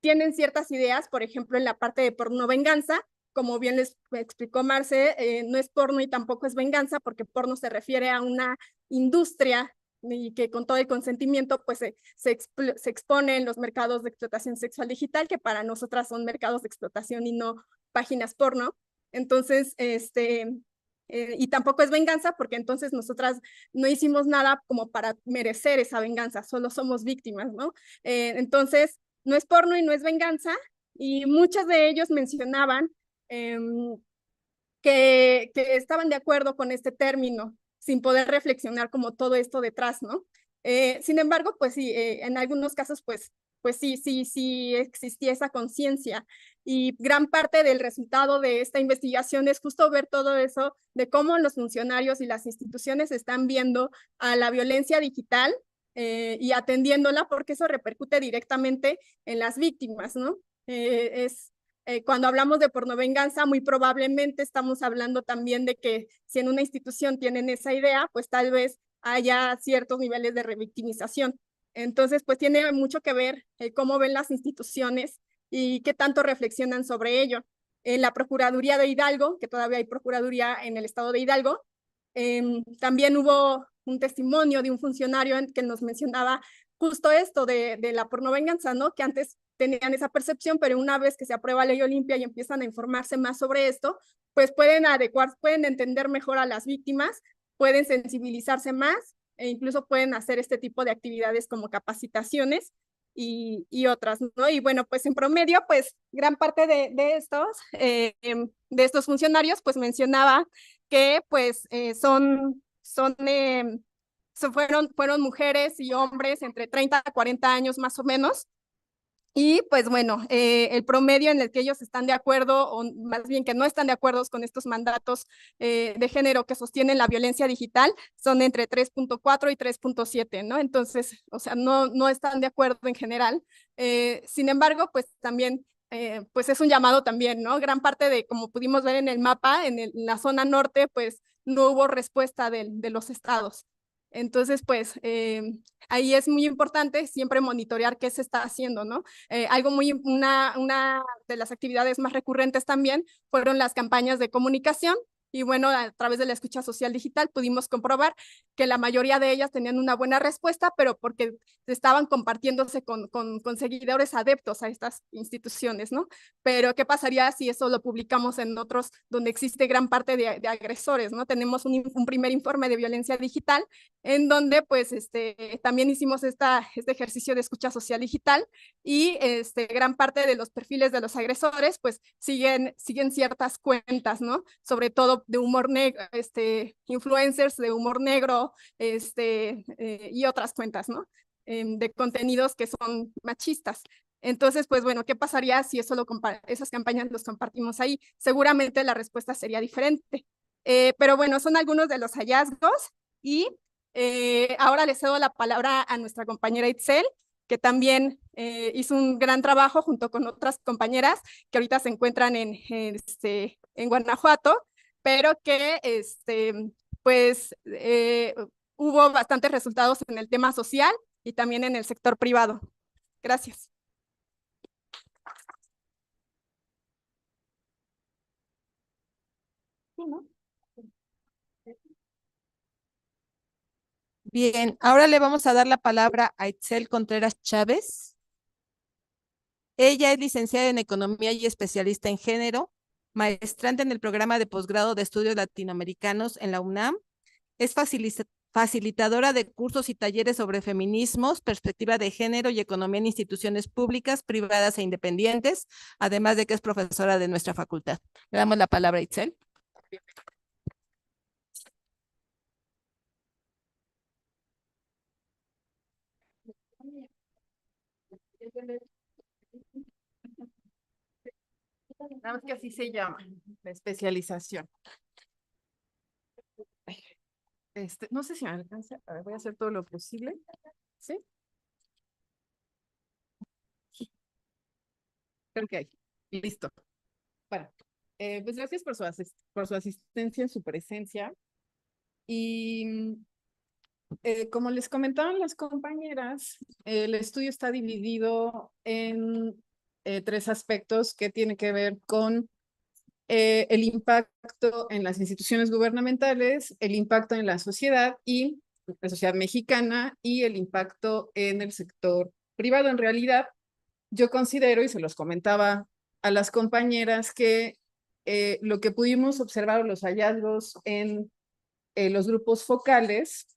tienen ciertas ideas, por ejemplo, en la parte de porno venganza, como bien les explicó Marce, no es porno y tampoco es venganza, porque porno se refiere a una industria y que con todo el consentimiento pues se expone en los mercados de explotación sexual digital, que para nosotras son mercados de explotación y no páginas porno. Entonces, y tampoco es venganza porque entonces nosotras no hicimos nada como para merecer esa venganza, solo somos víctimas, ¿no? Entonces, no es porno y no es venganza, y muchos de ellos mencionaban que estaban de acuerdo con este término, sin poder reflexionar como todo esto detrás, ¿no? Sin embargo, pues sí, en algunos casos, pues sí existía esa conciencia, y gran parte del resultado de esta investigación es justo ver todo eso, de cómo los funcionarios y las instituciones están viendo a la violencia digital y atendiéndola, porque eso repercute directamente en las víctimas, ¿no? Cuando hablamos de pornovenganza, muy probablemente estamos hablando también de que si en una institución tienen esa idea, pues tal vez haya ciertos niveles de revictimización. Entonces, pues tiene mucho que ver cómo ven las instituciones y qué tanto reflexionan sobre ello. En la Procuraduría de Hidalgo, que todavía hay Procuraduría en el estado de Hidalgo, también hubo un testimonio de un funcionario que nos mencionaba justo esto de la pornovenganza, ¿no? Que antes tenían esa percepción, pero una vez que se aprueba Ley Olimpia y empiezan a informarse más sobre esto, pues pueden pueden entender mejor a las víctimas, pueden sensibilizarse más e incluso pueden hacer este tipo de actividades como capacitaciones y otras, ¿no? Y bueno, pues en promedio, pues gran parte de estos funcionarios, pues mencionaba que pues fueron mujeres y hombres entre 30 a 40 años más o menos, Y pues bueno, el promedio en el que ellos están de acuerdo, o más bien que no están de acuerdo con estos mandatos de género que sostienen la violencia digital, son entre 3.4 y 3.7, ¿no? Entonces, o sea, no están de acuerdo en general. Sin embargo, pues también, pues es un llamado también, ¿no? Gran parte de, como pudimos ver en el mapa, en la zona norte, pues no hubo respuesta de los estados. Entonces, pues ahí es muy importante siempre monitorear qué se está haciendo, ¿no? Una de las actividades más recurrentes también fueron las campañas de comunicación. Y bueno, a través de la escucha social digital pudimos comprobar que la mayoría de ellas tenían una buena respuesta, pero porque estaban compartiéndose con seguidores adeptos a estas instituciones, ¿no? Pero ¿qué pasaría si eso lo publicamos en otros donde existe gran parte de agresores, ¿no? Tenemos un primer informe de violencia digital en donde pues también hicimos este ejercicio de escucha social digital y gran parte de los perfiles de los agresores pues siguen ciertas cuentas, ¿no? Sobre todo de humor negro, influencers de humor negro, y otras cuentas, ¿no? De contenidos que son machistas. Entonces, pues bueno, ¿qué pasaría si esas campañas los compartimos ahí? Seguramente la respuesta sería diferente. Pero bueno, son algunos de los hallazgos y ahora le cedo la palabra a nuestra compañera Itzel, que también hizo un gran trabajo junto con otras compañeras que ahorita se encuentran en Guanajuato, pero que pues hubo bastantes resultados en el tema social y también en el sector privado. Gracias. Sí, ¿no? Bien, ahora le vamos a dar la palabra a Itzel Contreras Chávez. Ella es licenciada en Economía y especialista en género, maestrante en el programa de posgrado de estudios latinoamericanos en la UNAM. Es facilitadora de cursos y talleres sobre feminismos, perspectiva de género y economía en instituciones públicas, privadas e independientes, además de que es profesora de nuestra facultad. Le damos la palabra a Itzel. Nada más que así se llama, la especialización. No sé si me alcanza. A ver, voy a hacer todo lo posible. ¿Sí? Creo que hay. Listo. Bueno, pues gracias por su asistencia, su presencia. Y como les comentaban las compañeras, el estudio está dividido en 3 aspectos que tienen que ver con el impacto en las instituciones gubernamentales, el impacto en la sociedad y la sociedad mexicana y el impacto en el sector privado. En realidad, yo considero, y se los comentaba a las compañeras, que lo que pudimos observar, los hallazgos en los grupos focales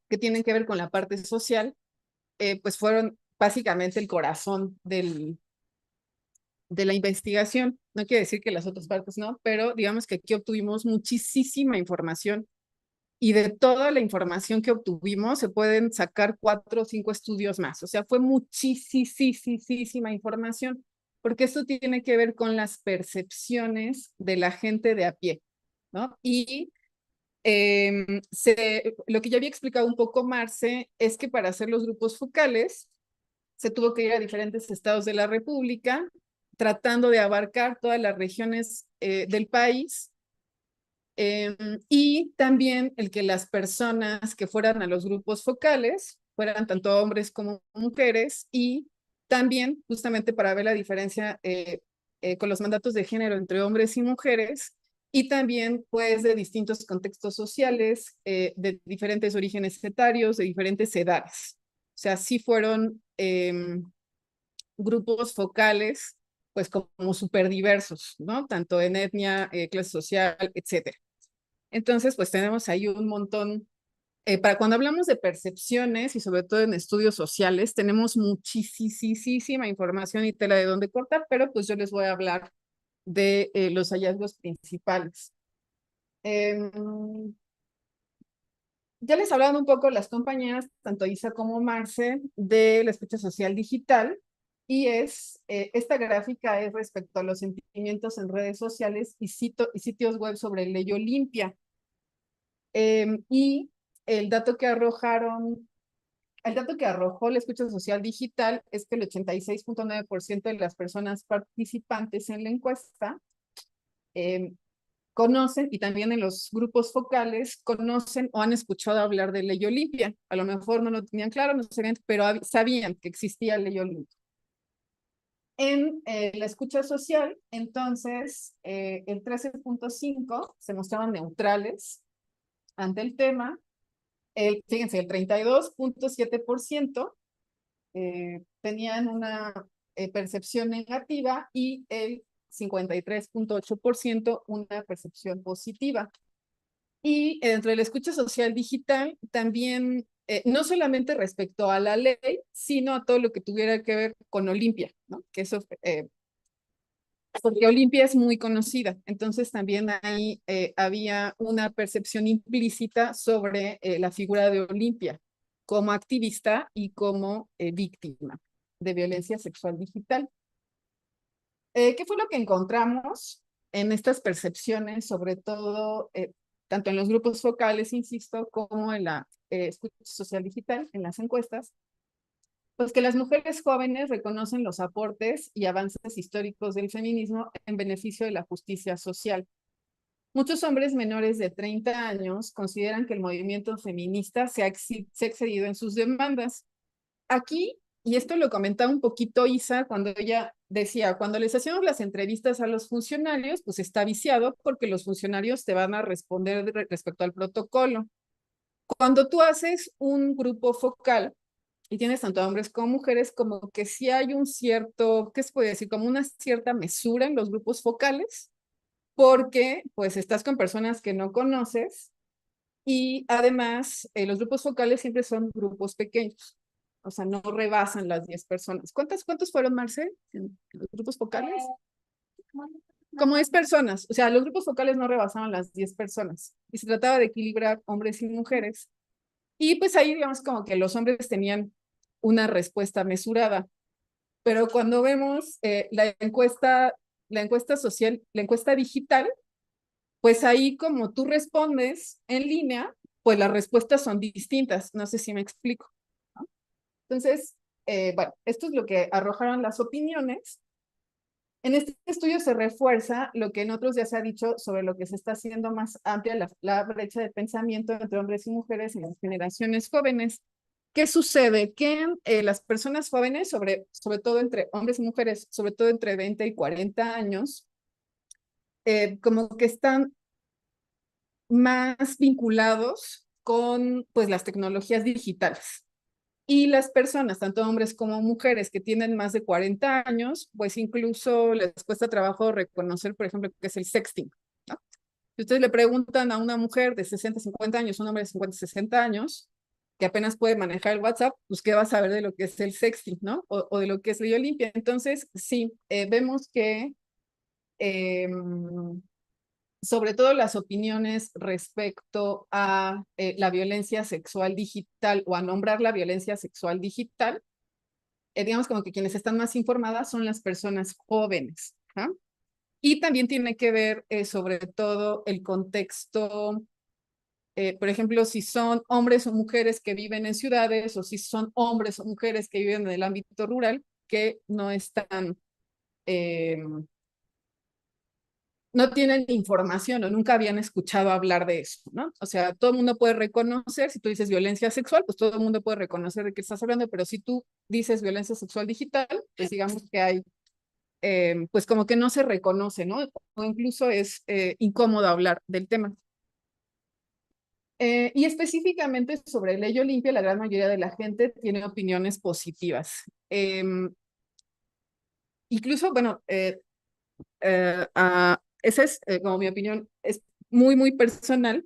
que tienen que ver con la parte social, pues fueron básicamente el corazón de la investigación. No quiere decir que las otras partes no, pero digamos que aquí obtuvimos muchísima información y de toda la información que obtuvimos se pueden sacar 4 o 5 estudios más. O sea, fue muchísima información, porque esto tiene que ver con las percepciones de la gente de a pie, ¿no? Y lo que ya había explicado un poco Marce es que para hacer los grupos focales se tuvo que ir a diferentes estados de la República, tratando de abarcar todas las regiones del país, y también el que las personas que fueran a los grupos focales fueran tanto hombres como mujeres, y también justamente para ver la diferencia con los mandatos de género entre hombres y mujeres, y también pues de distintos contextos sociales, de diferentes orígenes etarios, de diferentes edades. O sea, sí fueron grupos focales pues como súper diversos, ¿no? Tanto en etnia, clase social, etcétera. Entonces, pues tenemos ahí un montón. Para cuando hablamos de percepciones y sobre todo en estudios sociales, tenemos muchísima información y tela de dónde cortar, pero pues yo les voy a hablar de los hallazgos principales. Ya les hablaban un poco las compañeras, tanto Isa como Marce, de la escucha social digital. y esta gráfica es respecto a los sentimientos en redes sociales y sitios web sobre Ley Olimpia. Y el dato que arrojó la escucha social digital es que el 86.9% de las personas participantes en la encuesta conocen, y también en los grupos focales, conocen o han escuchado hablar de Ley Olimpia. A lo mejor no lo tenían claro, no sabían, pero sabían que existía Ley Olimpia. En la escucha social, entonces, el 13.5 se mostraban neutrales ante el tema. Fíjense, el 32.7% tenían una percepción negativa y el 53.8% una percepción positiva. Y dentro de la escucha social digital también, no solamente respecto a la ley, sino a todo lo que tuviera que ver con Olimpia, ¿no? Que eso, porque Olimpia es muy conocida, entonces también ahí había una percepción implícita sobre la figura de Olimpia como activista y como víctima de violencia sexual digital. ¿Qué fue lo que encontramos en estas percepciones, sobre todo tanto en los grupos focales, insisto, como en la escucha social digital, en las encuestas? Pues que las mujeres jóvenes reconocen los aportes y avances históricos del feminismo en beneficio de la justicia social. Muchos hombres menores de 30 años consideran que el movimiento feminista se ha excedido en sus demandas. Aquí, y esto lo comentaba un poquito Isa cuando ella decía, cuando les hacemos las entrevistas a los funcionarios, pues está viciado porque los funcionarios te van a responder respecto al protocolo. Cuando tú haces un grupo focal, y tienes tanto hombres como mujeres, como que sí hay un cierto, ¿qué se puede decir? Como una cierta mesura en los grupos focales, porque pues estás con personas que no conoces y además los grupos focales siempre son grupos pequeños, o sea, no rebasan las 10 personas. ¿Cuántos fueron, Marce, en los grupos focales? Como 10 personas, o sea, los grupos focales no rebasaban las 10 personas y se trataba de equilibrar hombres y mujeres. Y pues ahí digamos como que los hombres tenían una respuesta mesurada, pero cuando vemos la encuesta social, la encuesta digital, pues ahí como tú respondes en línea, pues las respuestas son distintas, no sé si me explico, ¿no? Entonces, bueno, esto es lo que arrojaron las opiniones. En este estudio se refuerza lo que en otros ya se ha dicho sobre lo que se está haciendo más amplia la brecha de pensamiento entre hombres y mujeres en las generaciones jóvenes. ¿Qué sucede? Que las personas jóvenes, sobre todo entre hombres y mujeres, sobre todo entre 20 y 40 años, como que están más vinculados con pues, las tecnologías digitales. Y las personas, tanto hombres como mujeres que tienen más de 40 años, pues incluso les cuesta trabajo reconocer, por ejemplo, qué es el sexting, ¿no? Si ustedes le preguntan a una mujer de 60, 50 años, un hombre de 50, 60 años, que apenas puede manejar el WhatsApp, pues qué va a saber de lo que es el sexting, ¿no? O de lo que es Ley Olimpia. Entonces, sí, vemos que sobre todo las opiniones respecto a la violencia sexual digital o a nombrar la violencia sexual digital, digamos como que quienes están más informadas son las personas jóvenes, ¿no? Y también tiene que ver sobre todo el contexto, por ejemplo, si son hombres o mujeres que viven en ciudades o si son hombres o mujeres que viven en el ámbito rural, que no están no tienen información o nunca habían escuchado hablar de eso, ¿no? O sea, todo el mundo puede reconocer, si tú dices violencia sexual, pues todo el mundo puede reconocer de qué estás hablando, pero si tú dices violencia sexual digital, pues digamos que hay, pues como que no se reconoce, ¿no? O incluso es incómodo hablar del tema. Y específicamente sobre Ley Olimpia, la gran mayoría de la gente tiene opiniones positivas. Incluso, bueno, esa es como mi opinión, es muy, muy personal.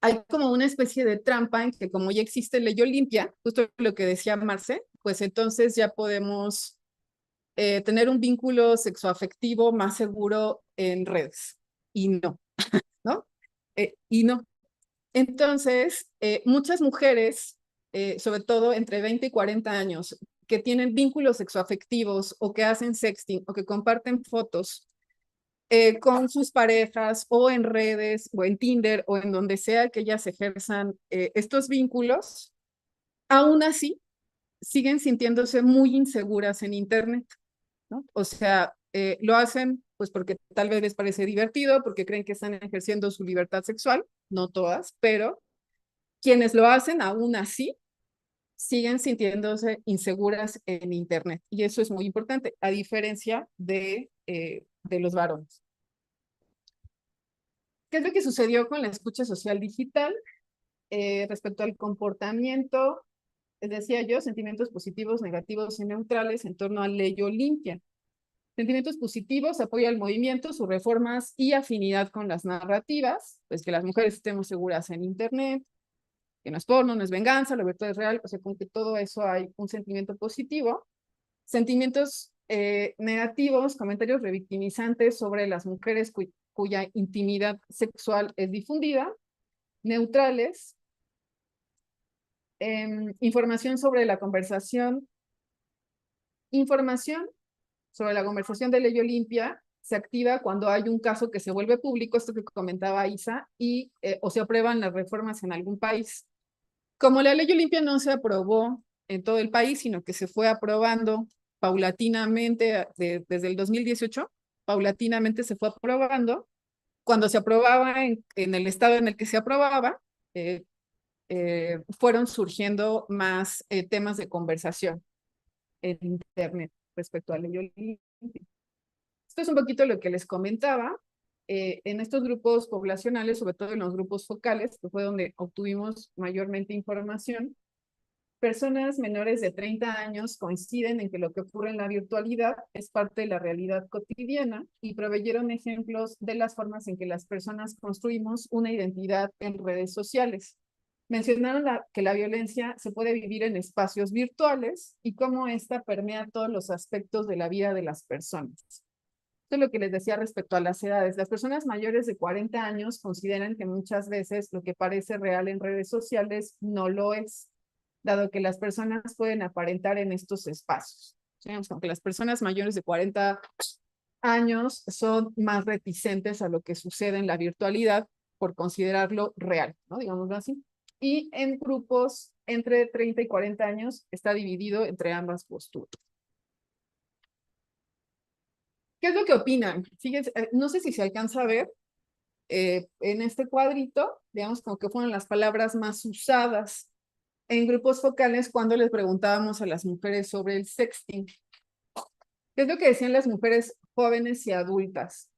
Hay como una especie de trampa en que como ya existe Ley Olimpia, justo lo que decía Marce, pues entonces ya podemos tener un vínculo sexoafectivo más seguro en redes. Y no, ¿no? Y no. Entonces, muchas mujeres sobre todo entre 20 y 40 años, que tienen vínculos sexoafectivos o que hacen sexting o que comparten fotos con sus parejas o en redes o en Tinder o en donde sea que ellas ejerzan estos vínculos, aún así siguen sintiéndose muy inseguras en Internet, ¿no? O sea, lo hacen pues porque tal vez les parece divertido, porque creen que están ejerciendo su libertad sexual, no todas, pero quienes lo hacen aún así siguen sintiéndose inseguras en Internet. Y eso es muy importante, a diferencia de los varones. ¿Qué es lo que sucedió con la escucha social digital respecto al comportamiento? Decía yo, sentimientos positivos, negativos y neutrales en torno a Ley Olimpia. Sentimientos positivos, apoyo al movimiento, sus reformas y afinidad con las narrativas, pues que las mujeres estemos seguras en Internet, que no es porno, no es venganza, la verdad es real, o sea, con que todo eso hay un sentimiento positivo. Sentimientos negativos, comentarios revictimizantes sobre las mujeres cuya intimidad sexual es difundida. Neutrales, información sobre la conversación de Ley Olimpia se activa cuando hay un caso que se vuelve público, esto que comentaba Isa, y o se aprueban las reformas en algún país. Como la Ley Olimpia no se aprobó en todo el país, sino que se fue aprobando paulatinamente desde el 2018, paulatinamente se fue aprobando. Cuando se aprobaba en el estado en el que se aprobaba, fueron surgiendo más temas de conversación en Internet respecto a la Ley Olimpia. Esto es un poquito lo que les comentaba. En estos grupos poblacionales, sobre todo en los grupos focales, que fue donde obtuvimos mayormente información, personas menores de 30 años coinciden en que lo que ocurre en la virtualidad es parte de la realidad cotidiana y proveyeron ejemplos de las formas en que las personas construimos una identidad en redes sociales. Mencionaron que la violencia se puede vivir en espacios virtuales y cómo esta permea todos los aspectos de la vida de las personas. Esto es lo que les decía respecto a las edades. Las personas mayores de 40 años consideran que muchas veces lo que parece real en redes sociales no lo es, dado que las personas pueden aparentar en estos espacios. Aunque las personas mayores de 40 años son más reticentes a lo que sucede en la virtualidad por considerarlo real, ¿no? Digámoslo así. Y en grupos entre 30 y 40 años está dividido entre ambas posturas. ¿Qué es lo que opinan? Fíjense, no sé si se alcanza a ver en este cuadrito, digamos, como que fueron las palabras más usadas en grupos focales cuando les preguntábamos a las mujeres sobre el sexting. ¿Qué es lo que decían las mujeres jóvenes y adultas?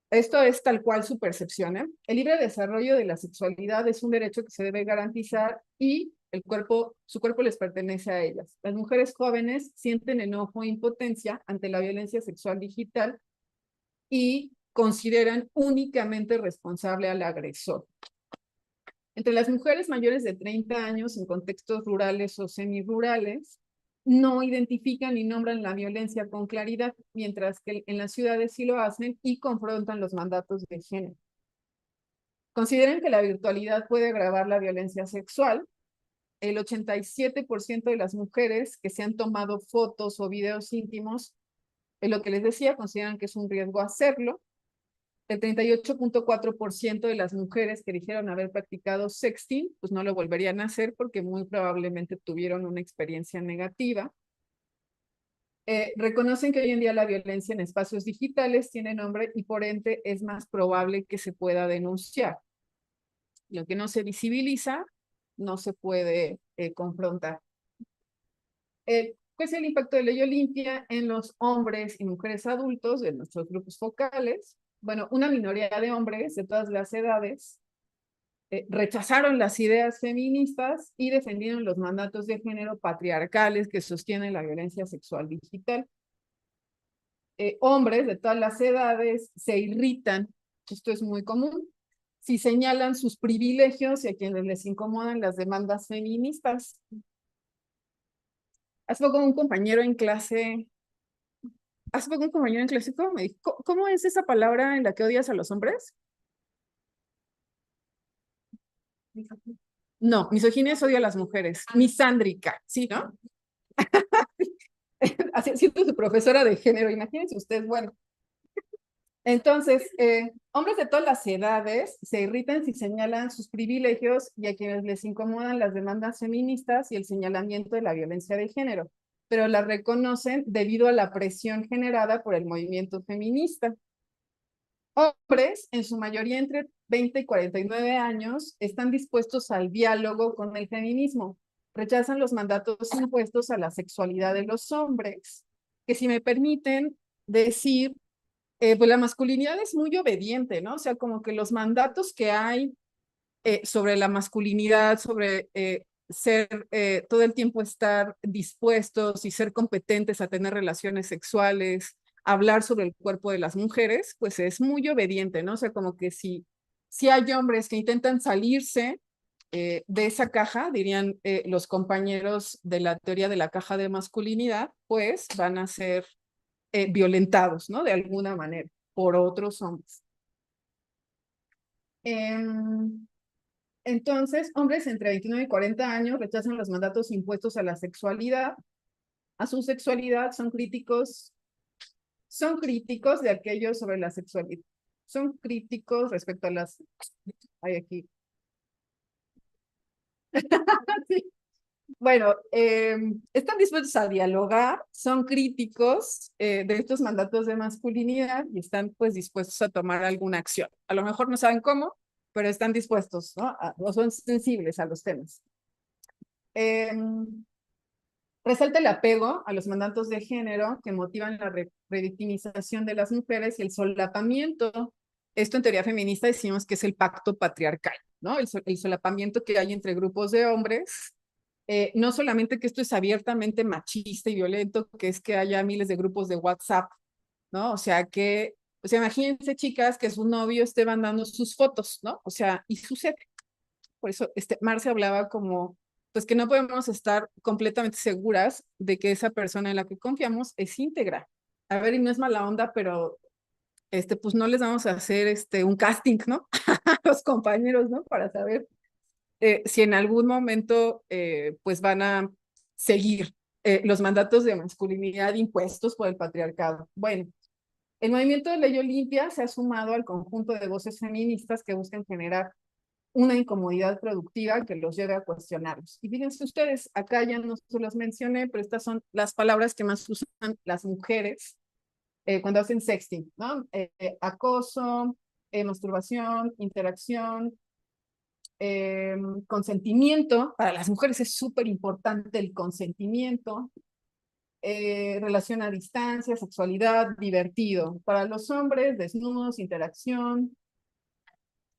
Esto es tal cual su percepción, ¿eh? El libre desarrollo de la sexualidad es un derecho que se debe garantizar y su cuerpo les pertenece a ellas. Las mujeres jóvenes sienten enojo e impotencia ante la violencia sexual digital y consideran únicamente responsable al agresor. Entre las mujeres mayores de 30 años en contextos rurales o semirurales, no identifican ni nombran la violencia con claridad, mientras que en las ciudades sí lo hacen y confrontan los mandatos de género. Consideran que la virtualidad puede agravar la violencia sexual. El 87% de las mujeres que se han tomado fotos o videos íntimos, en lo que les decía, consideran que es un riesgo hacerlo. El 38.4% de las mujeres que dijeron haber practicado sexting, pues no lo volverían a hacer porque muy probablemente tuvieron una experiencia negativa. Reconocen que hoy en día la violencia en espacios digitales tiene nombre y por ende es más probable que se pueda denunciar. Lo que no se visibiliza no se puede confrontar. ¿Cuál es el impacto de Ley Olimpia en los hombres y mujeres adultos de nuestros grupos focales? Bueno, una minoría de hombres de todas las edades rechazaron las ideas feministas y defendieron los mandatos de género patriarcales que sostienen la violencia sexual digital. Hombres de todas las edades se irritan, esto es muy común, si señalan sus privilegios y a quienes les incomodan las demandas feministas. Hace poco un compañero en clase me dijo, ¿cómo es esa palabra en la que odias a los hombres? No, misoginia es odio a las mujeres. Misándrica, ¿sí, no? Así, siendo su profesora de género, imagínense ustedes, bueno. Entonces, hombres de todas las edades se irritan si señalan sus privilegios y a quienes les incomodan las demandas feministas y el señalamiento de la violencia de género, pero la reconocen debido a la presión generada por el movimiento feminista. Hombres, en su mayoría entre 20 y 49 años, están dispuestos al diálogo con el feminismo. Rechazan los mandatos impuestos a la sexualidad de los hombres, que si me permiten decir, pues la masculinidad es muy obediente, ¿no? O sea, como que los mandatos que hay sobre la masculinidad, sobre ser, todo el tiempo estar dispuestos y ser competentes a tener relaciones sexuales, hablar sobre el cuerpo de las mujeres, pues es muy obediente, ¿no? O sea, como que si hay hombres que intentan salirse de esa caja, dirían los compañeros de la teoría de la caja de masculinidad, pues van a ser violentados, ¿no? De alguna manera, por otros hombres. Entonces, hombres entre 29 y 40 años rechazan los mandatos impuestos a la sexualidad, a su sexualidad, son críticos de aquellos sobre la sexualidad, son críticos respecto a las... Hay aquí. Sí. Bueno, están dispuestos a dialogar, son críticos de estos mandatos de masculinidad y están pues dispuestos a tomar alguna acción. A lo mejor no saben cómo, pero están dispuestos, ¿no? O son sensibles a los temas. Resalta el apego a los mandatos de género que motivan la revictimización de las mujeres y el solapamiento. Esto en teoría feminista decimos que es el pacto patriarcal, ¿no? El solapamiento que hay entre grupos de hombres. No solamente que esto es abiertamente machista y violento, que es que haya miles de grupos de WhatsApp, ¿no? O sea, imagínense, chicas, que su novio esté mandando sus fotos, ¿no? O sea, y sucede. Por eso, Marce hablaba como, pues que no podemos estar completamente seguras de que esa persona en la que confiamos es íntegra. A ver, y no es mala onda, pero, pues no les vamos a hacer, un casting, ¿no? A los compañeros, ¿no? Para saber si en algún momento pues van a seguir los mandatos de masculinidad impuestos por el patriarcado. Bueno, el movimiento de Ley Olimpia se ha sumado al conjunto de voces feministas que buscan generar una incomodidad productiva que los lleve a cuestionarlos. Y fíjense ustedes, acá ya no se los mencioné, pero estas son las palabras que más usan las mujeres cuando hacen sexting, ¿no? Acoso, masturbación, interacción, consentimiento. Para las mujeres es súper importante el consentimiento, relación a distancia, sexualidad, divertido. Para los hombres, desnudos, interacción,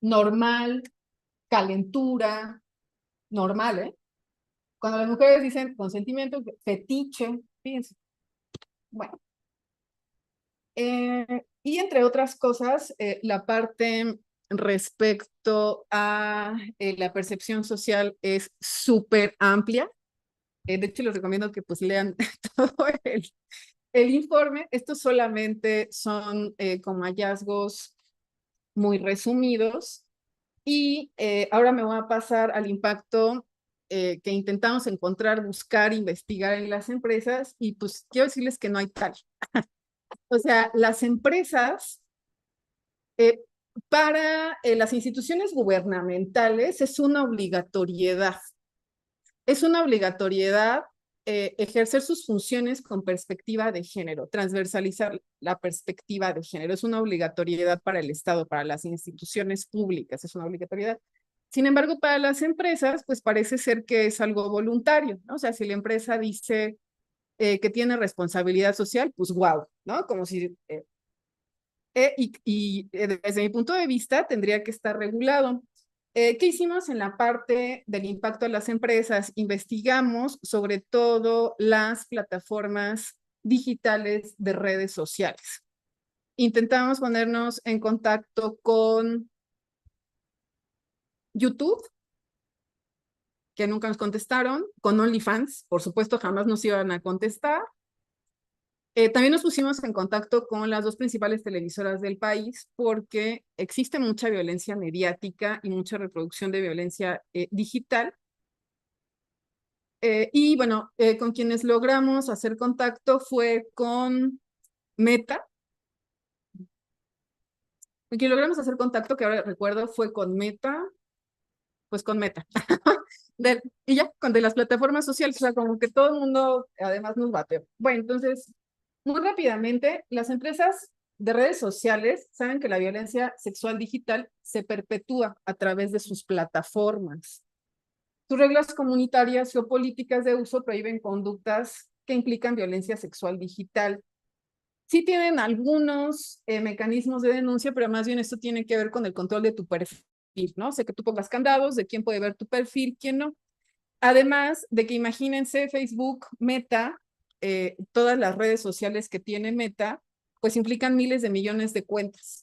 normal, calentura, normal, ¿eh? Cuando las mujeres dicen consentimiento, fetiche, fíjense. Bueno. Y entre otras cosas, la parte respecto a la percepción social es súper amplia. De hecho, les recomiendo que pues lean todo el informe. Estos solamente son como hallazgos muy resumidos. Y ahora me voy a pasar al impacto que intentamos encontrar, buscar, investigar en las empresas. Y pues quiero decirles que no hay tal. O sea, las empresas, para las instituciones gubernamentales es una obligatoriedad. Es una obligatoriedad ejercer sus funciones con perspectiva de género, transversalizar la perspectiva de género. Es una obligatoriedad para el Estado, para las instituciones públicas, es una obligatoriedad. Sin embargo, para las empresas, pues parece ser que es algo voluntario, ¿no? O sea, si la empresa dice que tiene responsabilidad social, pues wow, ¿no? Como si... desde mi punto de vista tendría que estar regulado. ¿Qué hicimos en la parte del impacto a las empresas? Investigamos sobre todo las plataformas digitales de redes sociales. Intentamos ponernos en contacto con YouTube, que nunca nos contestaron, con OnlyFans, por supuesto jamás nos iban a contestar, También nos pusimos en contacto con las dos principales televisoras del país porque existe mucha violencia mediática y mucha reproducción de violencia digital. Y bueno, con quienes logramos hacer contacto fue con Meta. Con quien logramos hacer contacto, que ahora recuerdo, fue con Meta, pues con Meta. Y ya, con de las plataformas sociales, o sea, como que todo el mundo además nos bateó. Bueno, entonces, muy rápidamente, las empresas de redes sociales saben que la violencia sexual digital se perpetúa a través de sus plataformas. Sus reglas comunitarias o políticas de uso prohíben conductas que implican violencia sexual digital. Sí tienen algunos mecanismos de denuncia, pero más bien esto tiene que ver con el control de tu perfil, ¿no? O sea, que tú pongas candados de quién puede ver tu perfil, quién no. Además de que imagínense Facebook, Meta, todas las redes sociales que tiene Meta, pues implican miles de millones de cuentas.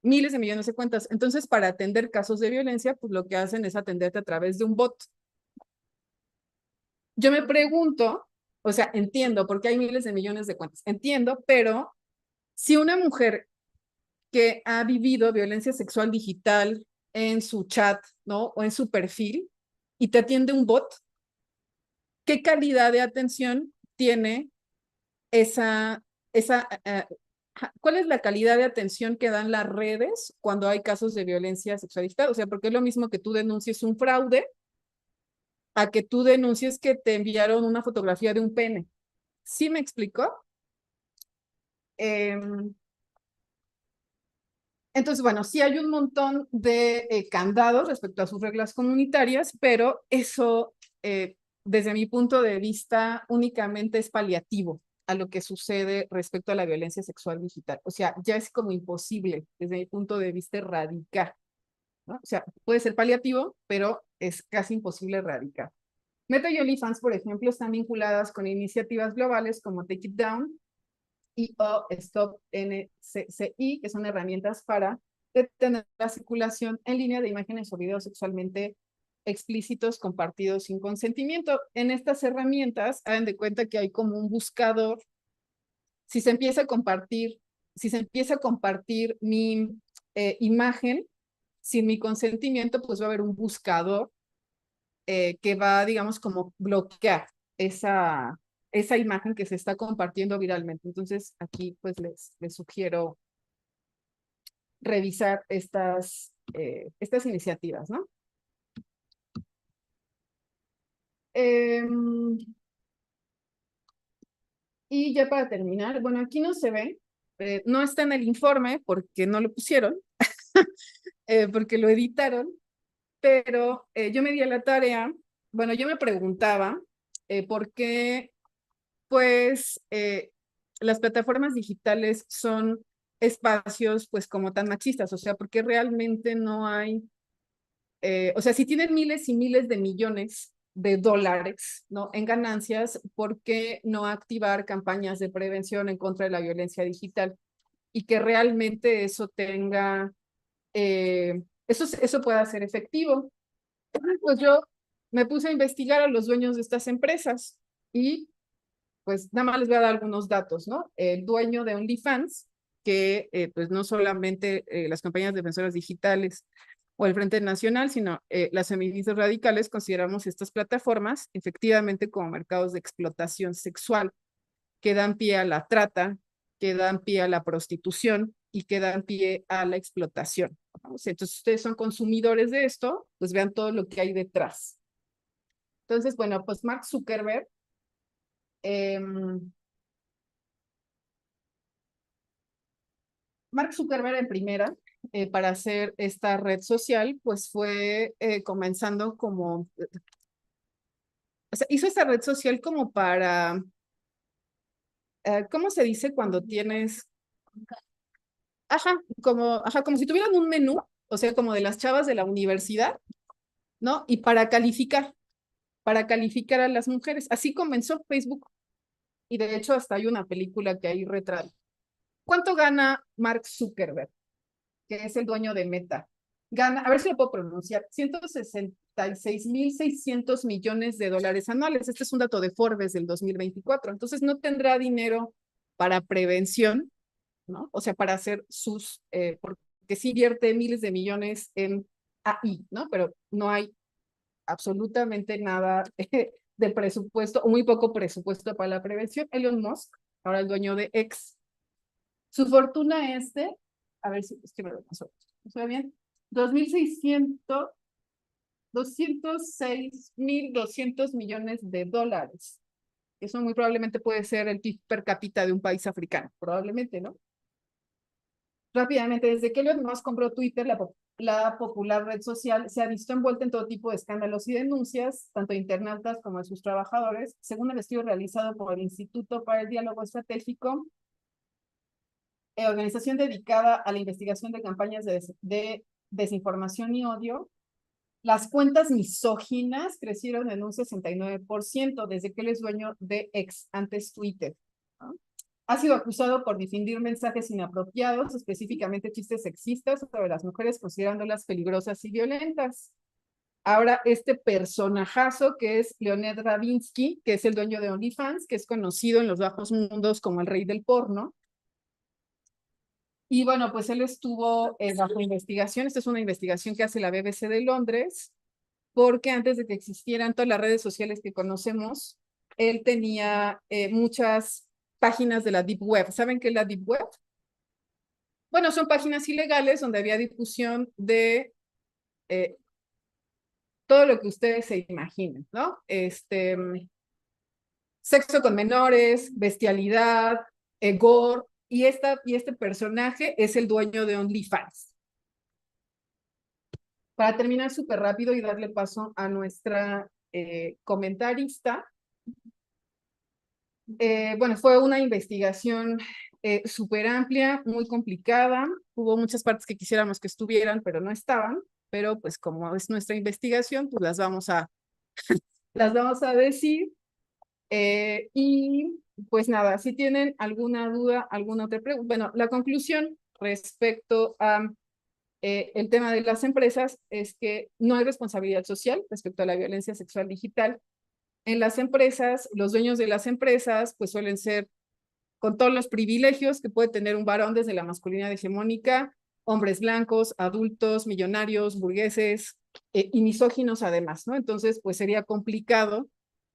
Miles de millones de cuentas. Entonces, para atender casos de violencia, pues lo que hacen es atenderte a través de un bot. Yo me pregunto, o sea, entiendo, porque hay miles de millones de cuentas, entiendo, pero si una mujer que ha vivido violencia sexual digital en su chat, ¿no? O en su perfil, y te atiende un bot, ¿qué calidad de atención tiene cuál es la calidad de atención que dan las redes cuando hay casos de violencia sexual digital? O sea, porque es lo mismo que tú denuncies un fraude a que tú denuncies que te enviaron una fotografía de un pene. ¿Sí me explicó? Entonces, bueno, sí hay un montón de candados respecto a sus reglas comunitarias, pero eso, desde mi punto de vista, únicamente es paliativo a lo que sucede respecto a la violencia sexual digital. O sea, ya es como imposible, desde mi punto de vista, erradicar, ¿no? O sea, puede ser paliativo, pero es casi imposible erradicar. Meta y OnlyFans, por ejemplo, están vinculadas con iniciativas globales como Take It Down y o Stop NCCI, que son herramientas para detener la circulación en línea de imágenes o videos sexualmente explícitos compartidos sin consentimiento. En estas herramientas, hagan de cuenta que hay como un buscador. Si se empieza a compartir mi imagen sin mi consentimiento, pues va a haber un buscador que va, digamos, como bloquear esa imagen que se está compartiendo viralmente. Entonces, aquí pues les sugiero revisar estas iniciativas, ¿no? Y ya para terminar, bueno, aquí no se ve, no está en el informe porque no lo pusieron, porque lo editaron, pero yo me di a la tarea, bueno, yo me preguntaba por qué pues las plataformas digitales son espacios pues como tan machistas, o sea, porque realmente no hay, o sea, si tienen miles y miles de millones de dólares, ¿no? En ganancias, ¿por qué no activar campañas de prevención en contra de la violencia digital? Y que realmente eso tenga, eso pueda ser efectivo. Pues yo me puse a investigar a los dueños de estas empresas y pues nada más les voy a dar algunos datos, ¿no? El dueño de OnlyFans, que pues no solamente las compañías defensoras digitales o el Frente Nacional, sino las feministas radicales consideramos estas plataformas efectivamente como mercados de explotación sexual que dan pie a la trata, que dan pie a la prostitución y que dan pie a la explotación. ¿No? O sea, entonces, ustedes son consumidores de esto, pues vean todo lo que hay detrás. Entonces, bueno, pues Mark Zuckerberg Mark Zuckerberg en primera, para hacer esta red social, pues fue comenzando como, o sea, hizo esta red social como para, ¿cómo se dice cuando tienes? Como si tuvieran un menú, o sea, como de las chavas de la universidad, ¿no? Y para calificar a las mujeres. Así comenzó Facebook. Y de hecho hasta hay una película que ahí retrata. ¿Cuánto gana Mark Zuckerberg, que es el dueño de Meta? Gana, a ver si lo puedo pronunciar, 166.600 millones de dólares anuales. Este es un dato de Forbes del 2024. Entonces no tendrá dinero para prevención, ¿no? O sea, para hacer porque sí invierte miles de millones en AI, ¿no? Pero no hay absolutamente nada de presupuesto, o muy poco presupuesto para la prevención. Elon Musk, ahora el dueño de X, su fortuna es de, a ver si es que me lo pasó, ¿no se ve bien? 206.200 millones de dólares. Eso muy probablemente puede ser el PIB per cápita de un país africano, probablemente, ¿no? Rápidamente, desde que Elon Musk compró Twitter, la popular red social se ha visto envuelta en todo tipo de escándalos y denuncias, tanto de internautas como de sus trabajadores, según el estudio realizado por el Instituto para el Diálogo Estratégico, organización dedicada a la investigación de campañas de desinformación y odio. Las cuentas misóginas crecieron en un 69% desde que él es dueño de X, antes Twitter, ¿no? Ha sido acusado por difundir mensajes inapropiados, específicamente chistes sexistas sobre las mujeres, considerándolas peligrosas y violentas. Ahora, este personajazo que es Leonid Ravinsky, que es el dueño de OnlyFans, que es conocido en los bajos mundos como el rey del porno. Y bueno, pues él estuvo bajo investigación. Esta es una investigación que hace la BBC de Londres, porque antes de que existieran todas las redes sociales que conocemos, él tenía muchas páginas de la Deep Web. ¿Saben qué es la Deep Web? Bueno, son páginas ilegales donde había difusión de todo lo que ustedes se imaginen, ¿no? Sexo con menores, bestialidad, gore, y este personaje es el dueño de OnlyFans. Para terminar súper rápido y darle paso a nuestra comentarista, bueno, fue una investigación súper amplia, muy complicada. Hubo muchas partes que quisiéramos que estuvieran, pero no estaban. Pero pues como es nuestra investigación, pues las vamos a decir. Y pues nada, si tienen alguna duda, alguna otra pregunta. Bueno, la conclusión respecto a el tema de las empresas es que no hay responsabilidad social respecto a la violencia sexual digital. En las empresas, los dueños de las empresas pues suelen ser con todos los privilegios que puede tener un varón desde la masculinidad hegemónica, hombres blancos, adultos, millonarios, burgueses y misóginos además, ¿no? Entonces, pues sería complicado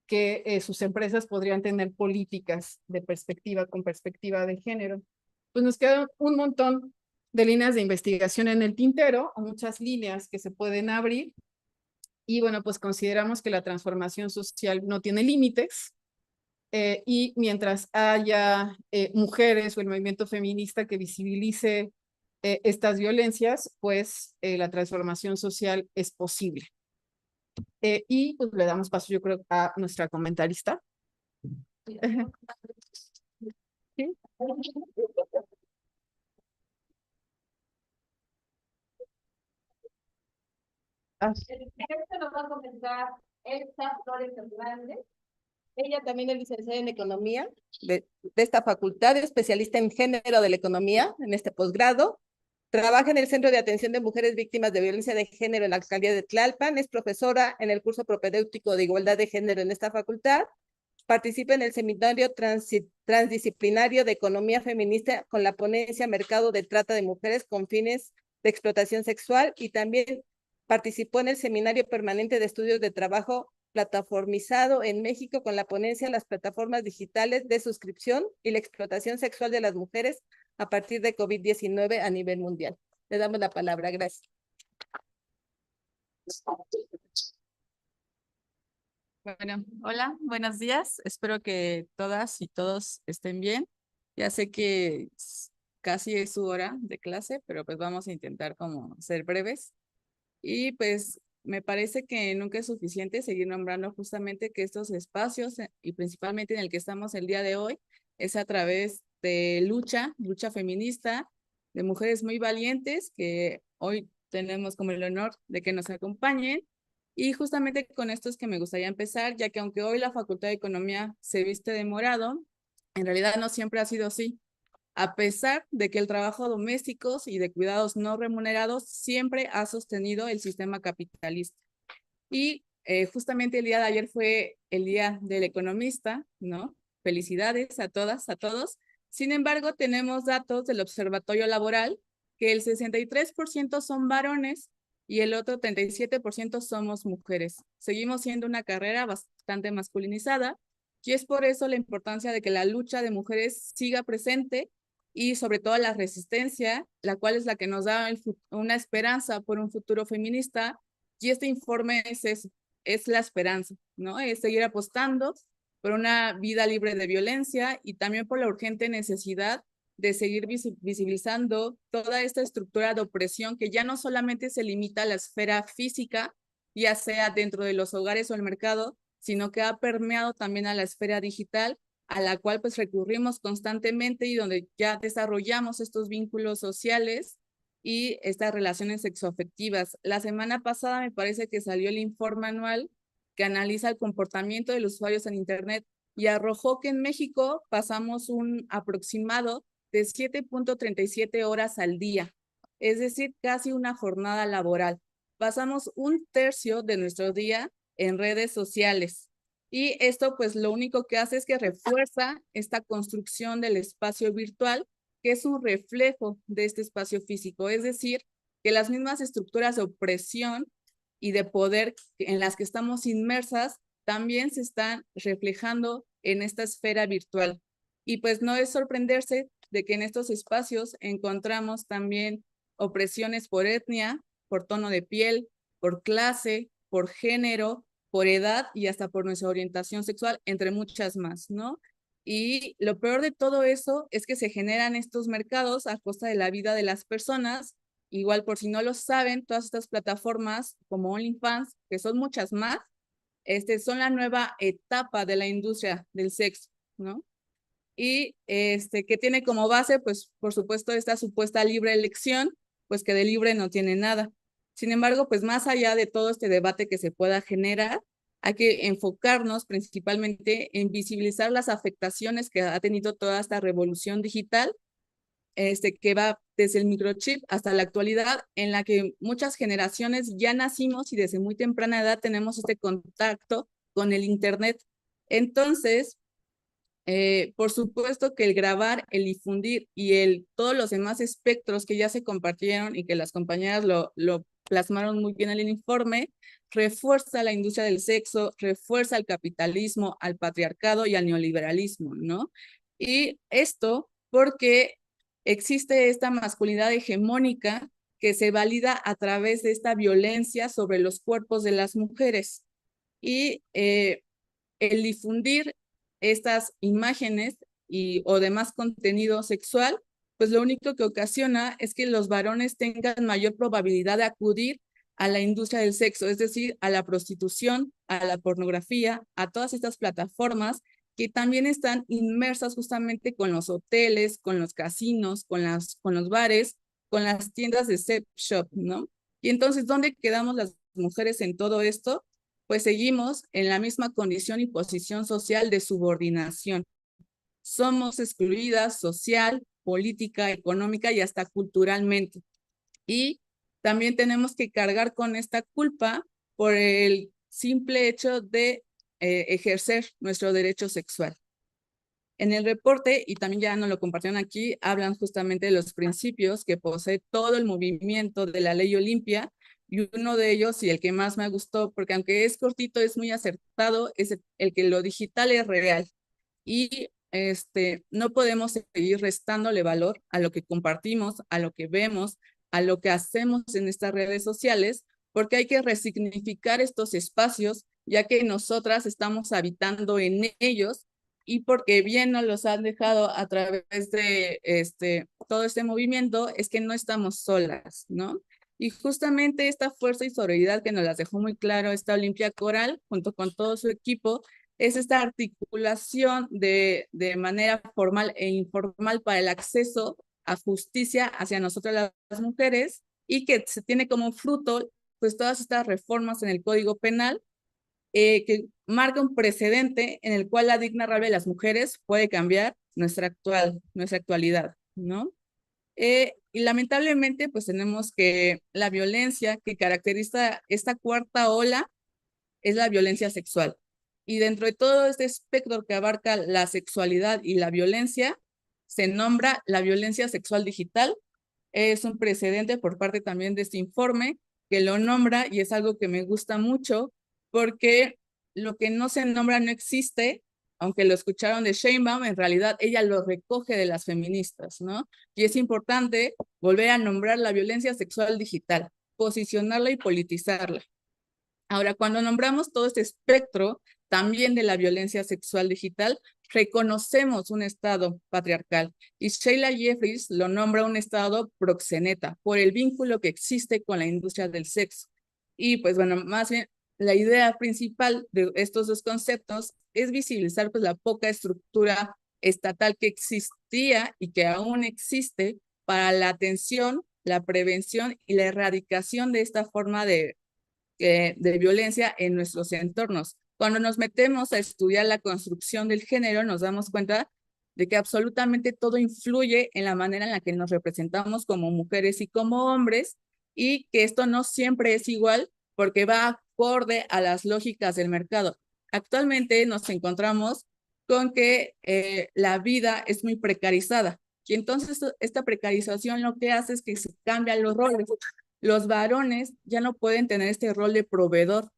que sus empresas podrían tener políticas con perspectiva de género. Pues nos quedan un montón de líneas de investigación en el tintero, o muchas líneas que se pueden abrir, y bueno, pues consideramos que la transformación social no tiene límites, y mientras haya mujeres o el movimiento feminista que visibilice estas violencias, pues la transformación social es posible. Y pues le damos paso, yo creo, a nuestra comentarista. ¿Sí? Esto nos va a comentar Elsa Flores Hernández. Ella también es licenciada en Economía de esta facultad, especialista en género de la economía en este posgrado. Trabaja en el Centro de Atención de Mujeres Víctimas de Violencia de Género en la Alcaldía de Tlalpan. Es profesora en el curso propedéutico de Igualdad de Género en esta facultad. Participa en el seminario transdisciplinario de Economía Feminista con la ponencia Mercado de Trata de Mujeres con fines de explotación sexual, y también participó en el seminario permanente de estudios de trabajo plataformizado en México con la ponencia Las plataformas digitales de suscripción y la explotación sexual de las mujeres a partir de COVID-19 a nivel mundial. Le damos la palabra. Gracias. Bueno, hola, buenos días. Espero que todas y todos estén bien. Ya sé que casi es su hora de clase, pero pues vamos a intentar como ser breves. Y pues me parece que nunca es suficiente seguir nombrando justamente que estos espacios, y principalmente en el que estamos el día de hoy, es a través de lucha feminista, de mujeres muy valientes que hoy tenemos como el honor de que nos acompañen. Y justamente con esto es que me gustaría empezar, ya que aunque hoy la Facultad de Economía se viste de morado, en realidad no siempre ha sido así. A pesar de que el trabajo doméstico y de cuidados no remunerados siempre ha sostenido el sistema capitalista. Y justamente el día de ayer fue el Día del Economista, ¿no? Felicidades a todas, a todos. Sin embargo, tenemos datos del Observatorio Laboral que el 63% son varones y el otro 37% somos mujeres. Seguimos siendo una carrera bastante masculinizada y es por eso la importancia de que la lucha de mujeres siga presente y sobre todo la resistencia, la cual es la que nos da una esperanza por un futuro feminista, y este informe es la esperanza, ¿no? Es seguir apostando por una vida libre de violencia y también por la urgente necesidad de seguir visibilizando toda esta estructura de opresión que ya no solamente se limita a la esfera física, ya sea dentro de los hogares o el mercado, sino que ha permeado también a la esfera digital, a la cual pues recurrimos constantemente y donde ya desarrollamos estos vínculos sociales y estas relaciones sexoafectivas. La semana pasada me parece que salió el informe anual que analiza el comportamiento de los usuarios en Internet y arrojó que en México pasamos un aproximado de 7.37 horas al día, es decir, casi una jornada laboral. Pasamos un tercio de nuestro día en redes sociales. Y esto pues lo único que hace es que refuerza esta construcción del espacio virtual, que es un reflejo de este espacio físico. Es decir, que las mismas estructuras de opresión y de poder en las que estamos inmersas también se están reflejando en esta esfera virtual. Y pues no es sorprenderse de que en estos espacios encontramos también opresiones por etnia, por tono de piel, por clase, por género, por edad y hasta por nuestra orientación sexual, entre muchas más, ¿no? Y lo peor de todo eso es que se generan estos mercados a costa de la vida de las personas. Igual, por si no lo saben, todas estas plataformas como OnlyFans, que son muchas más, son la nueva etapa de la industria del sexo, ¿no? Y que tiene como base, pues, por supuesto, esta supuesta libre elección, pues que de libre no tiene nada. Sin embargo, pues más allá de todo este debate que se pueda generar, hay que enfocarnos principalmente en visibilizar las afectaciones que ha tenido toda esta revolución digital, que va desde el microchip hasta la actualidad, en la que muchas generaciones ya nacimos y desde muy temprana edad tenemos este contacto con el Internet. Entonces, por supuesto que el grabar, el difundir y todos los demás espectros que ya se compartieron y que las compañeras lo plasmaron muy bien en el informe, refuerza la industria del sexo, refuerza el capitalismo, al patriarcado y al neoliberalismo, ¿no? Y esto porque existe esta masculinidad hegemónica que se valida a través de esta violencia sobre los cuerpos de las mujeres. Y el difundir estas imágenes o demás contenido sexual, pues lo único que ocasiona es que los varones tengan mayor probabilidad de acudir a la industria del sexo, es decir, a la prostitución, a la pornografía, a todas estas plataformas que también están inmersas justamente con los hoteles, con los casinos, con los bares, con las tiendas de sex shop, ¿no? Y entonces, ¿dónde quedamos las mujeres en todo esto? Pues seguimos en la misma condición y posición social de subordinación. Somos excluidas social, política, económica y hasta culturalmente. Y también tenemos que cargar con esta culpa por el simple hecho de ejercer nuestro derecho sexual. En el reporte, y también ya nos lo compartieron aquí, hablan justamente de los principios que posee todo el movimiento de la Ley Olimpia, y uno de ellos, y el que más me gustó, porque aunque es cortito, es muy acertado, es el que lo digital es real. Y no podemos seguir restándole valor a lo que compartimos, a lo que vemos, a lo que hacemos en estas redes sociales, porque hay que resignificar estos espacios, ya que nosotras estamos habitando en ellos y porque bien nos los han dejado a través de todo este movimiento, es que no estamos solas, ¿no? Y justamente esta fuerza y sororidad que nos las dejó muy claro esta Olimpia Coral, junto con todo su equipo, es esta articulación de manera formal e informal para el acceso a justicia hacia nosotras las mujeres, y que se tiene como fruto pues todas estas reformas en el Código Penal que marca un precedente en el cual la digna rabia de las mujeres puede cambiar nuestra actualidad, ¿no? Y lamentablemente pues tenemos que la violencia que caracteriza esta cuarta ola es la violencia sexual. Y dentro de todo este espectro que abarca la sexualidad y la violencia, se nombra la violencia sexual digital. Es un precedente por parte también de este informe que lo nombra y es algo que me gusta mucho porque lo que no se nombra no existe, aunque lo escucharon de Sheinbaum, en realidad ella lo recoge de las feministas, ¿no? Y es importante volver a nombrar la violencia sexual digital, posicionarla y politizarla. Ahora, cuando nombramos todo este espectro también de la violencia sexual digital, reconocemos un estado patriarcal y Sheila Jeffries lo nombra un estado proxeneta por el vínculo que existe con la industria del sexo. Y pues bueno, más bien la idea principal de estos dos conceptos es visibilizar pues la poca estructura estatal que existía y que aún existe para la atención, la prevención y la erradicación de esta forma de violencia en nuestros entornos. Cuando nos metemos a estudiar la construcción del género, nos damos cuenta de que absolutamente todo influye en la manera en la que nos representamos como mujeres y como hombres, y que esto no siempre es igual porque va acorde a las lógicas del mercado. Actualmente nos encontramos con que la vida es muy precarizada, y entonces esta precarización lo que hace es que se cambian los roles. Los varones ya no pueden tener este rol de proveedor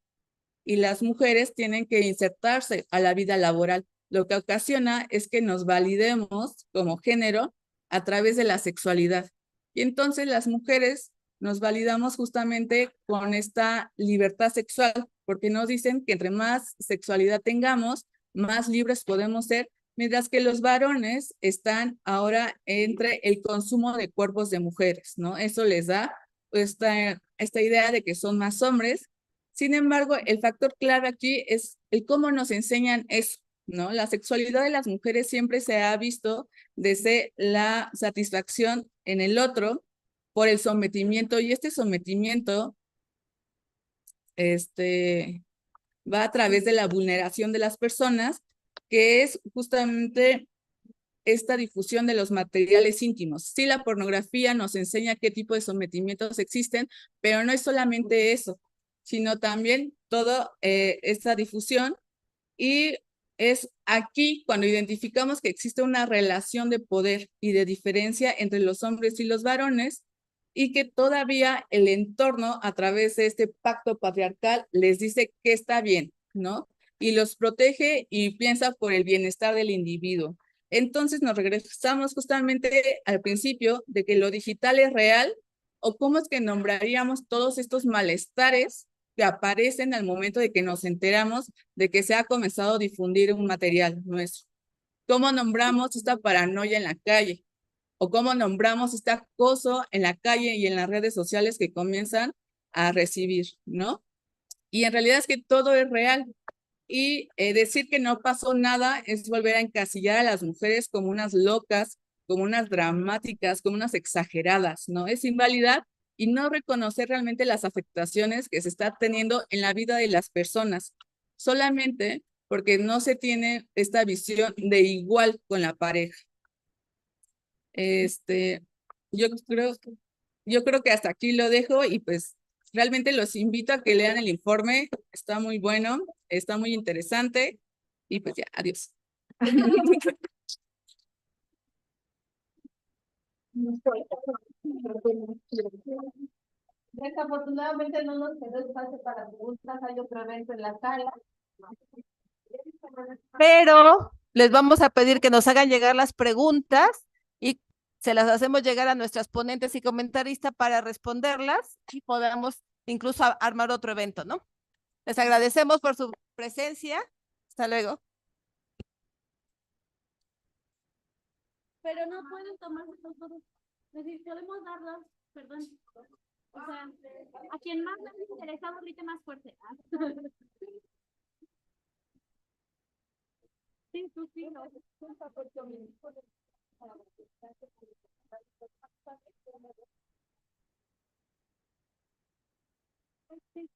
y las mujeres tienen que insertarse a la vida laboral. Lo que ocasiona es que nos validemos como género a través de la sexualidad. Y entonces las mujeres nos validamos justamente con esta libertad sexual, porque nos dicen que entre más sexualidad tengamos, más libres podemos ser, mientras que los varones están ahora entre el consumo de cuerpos de mujeres, ¿no? Eso les da esta idea de que son más hombres. Sin embargo, el factor clave aquí es el cómo nos enseñan eso, ¿no? La sexualidad de las mujeres siempre se ha visto desde la satisfacción en el otro por el sometimiento, y este sometimiento va a través de la vulneración de las personas, que es justamente esta difusión de los materiales íntimos. Sí, la pornografía nos enseña qué tipo de sometimientos existen, pero no es solamente eso, sino también toda esta difusión, y es aquí cuando identificamos que existe una relación de poder y de diferencia entre los hombres y los varones, y que todavía el entorno a través de este pacto patriarcal les dice que está bien, ¿no? Y los protege y piensa por el bienestar del individuo. Entonces nos regresamos justamente al principio de que lo digital es real, o cómo es que nombraríamos todos estos malestares que aparecen al momento de que nos enteramos de que se ha comenzado a difundir un material nuestro. ¿Cómo nombramos esta paranoia en la calle? ¿O cómo nombramos este acoso en la calle y en las redes sociales que comienzan a recibir, ¿no? Y en realidad es que todo es real. Y decir que no pasó nada es volver a encasillar a las mujeres como unas locas, como unas dramáticas, como unas exageradas, ¿no? Es invalidar y no reconocer realmente las afectaciones que se está teniendo en la vida de las personas, solamente porque no se tiene esta visión de igual con la pareja. Yo creo, yo creo que hasta aquí lo dejo, y pues realmente los invito a que lean el informe. Está muy bueno, está muy interesante, y pues ya, adiós. Desafortunadamente no nos quedó espacio para preguntas, hay otro evento en la sala. Pero les vamos a pedir que nos hagan llegar las preguntas y se las hacemos llegar a nuestras ponentes y comentaristas para responderlas y podamos incluso armar otro evento, ¿no? Les agradecemos por su presencia. Hasta luego. Pero no pueden tomarse los dos. Es decir, podemos darlos, perdón. O sea, a quien más le haya interesado, grite más fuerte. Sí, tú sí. Sí.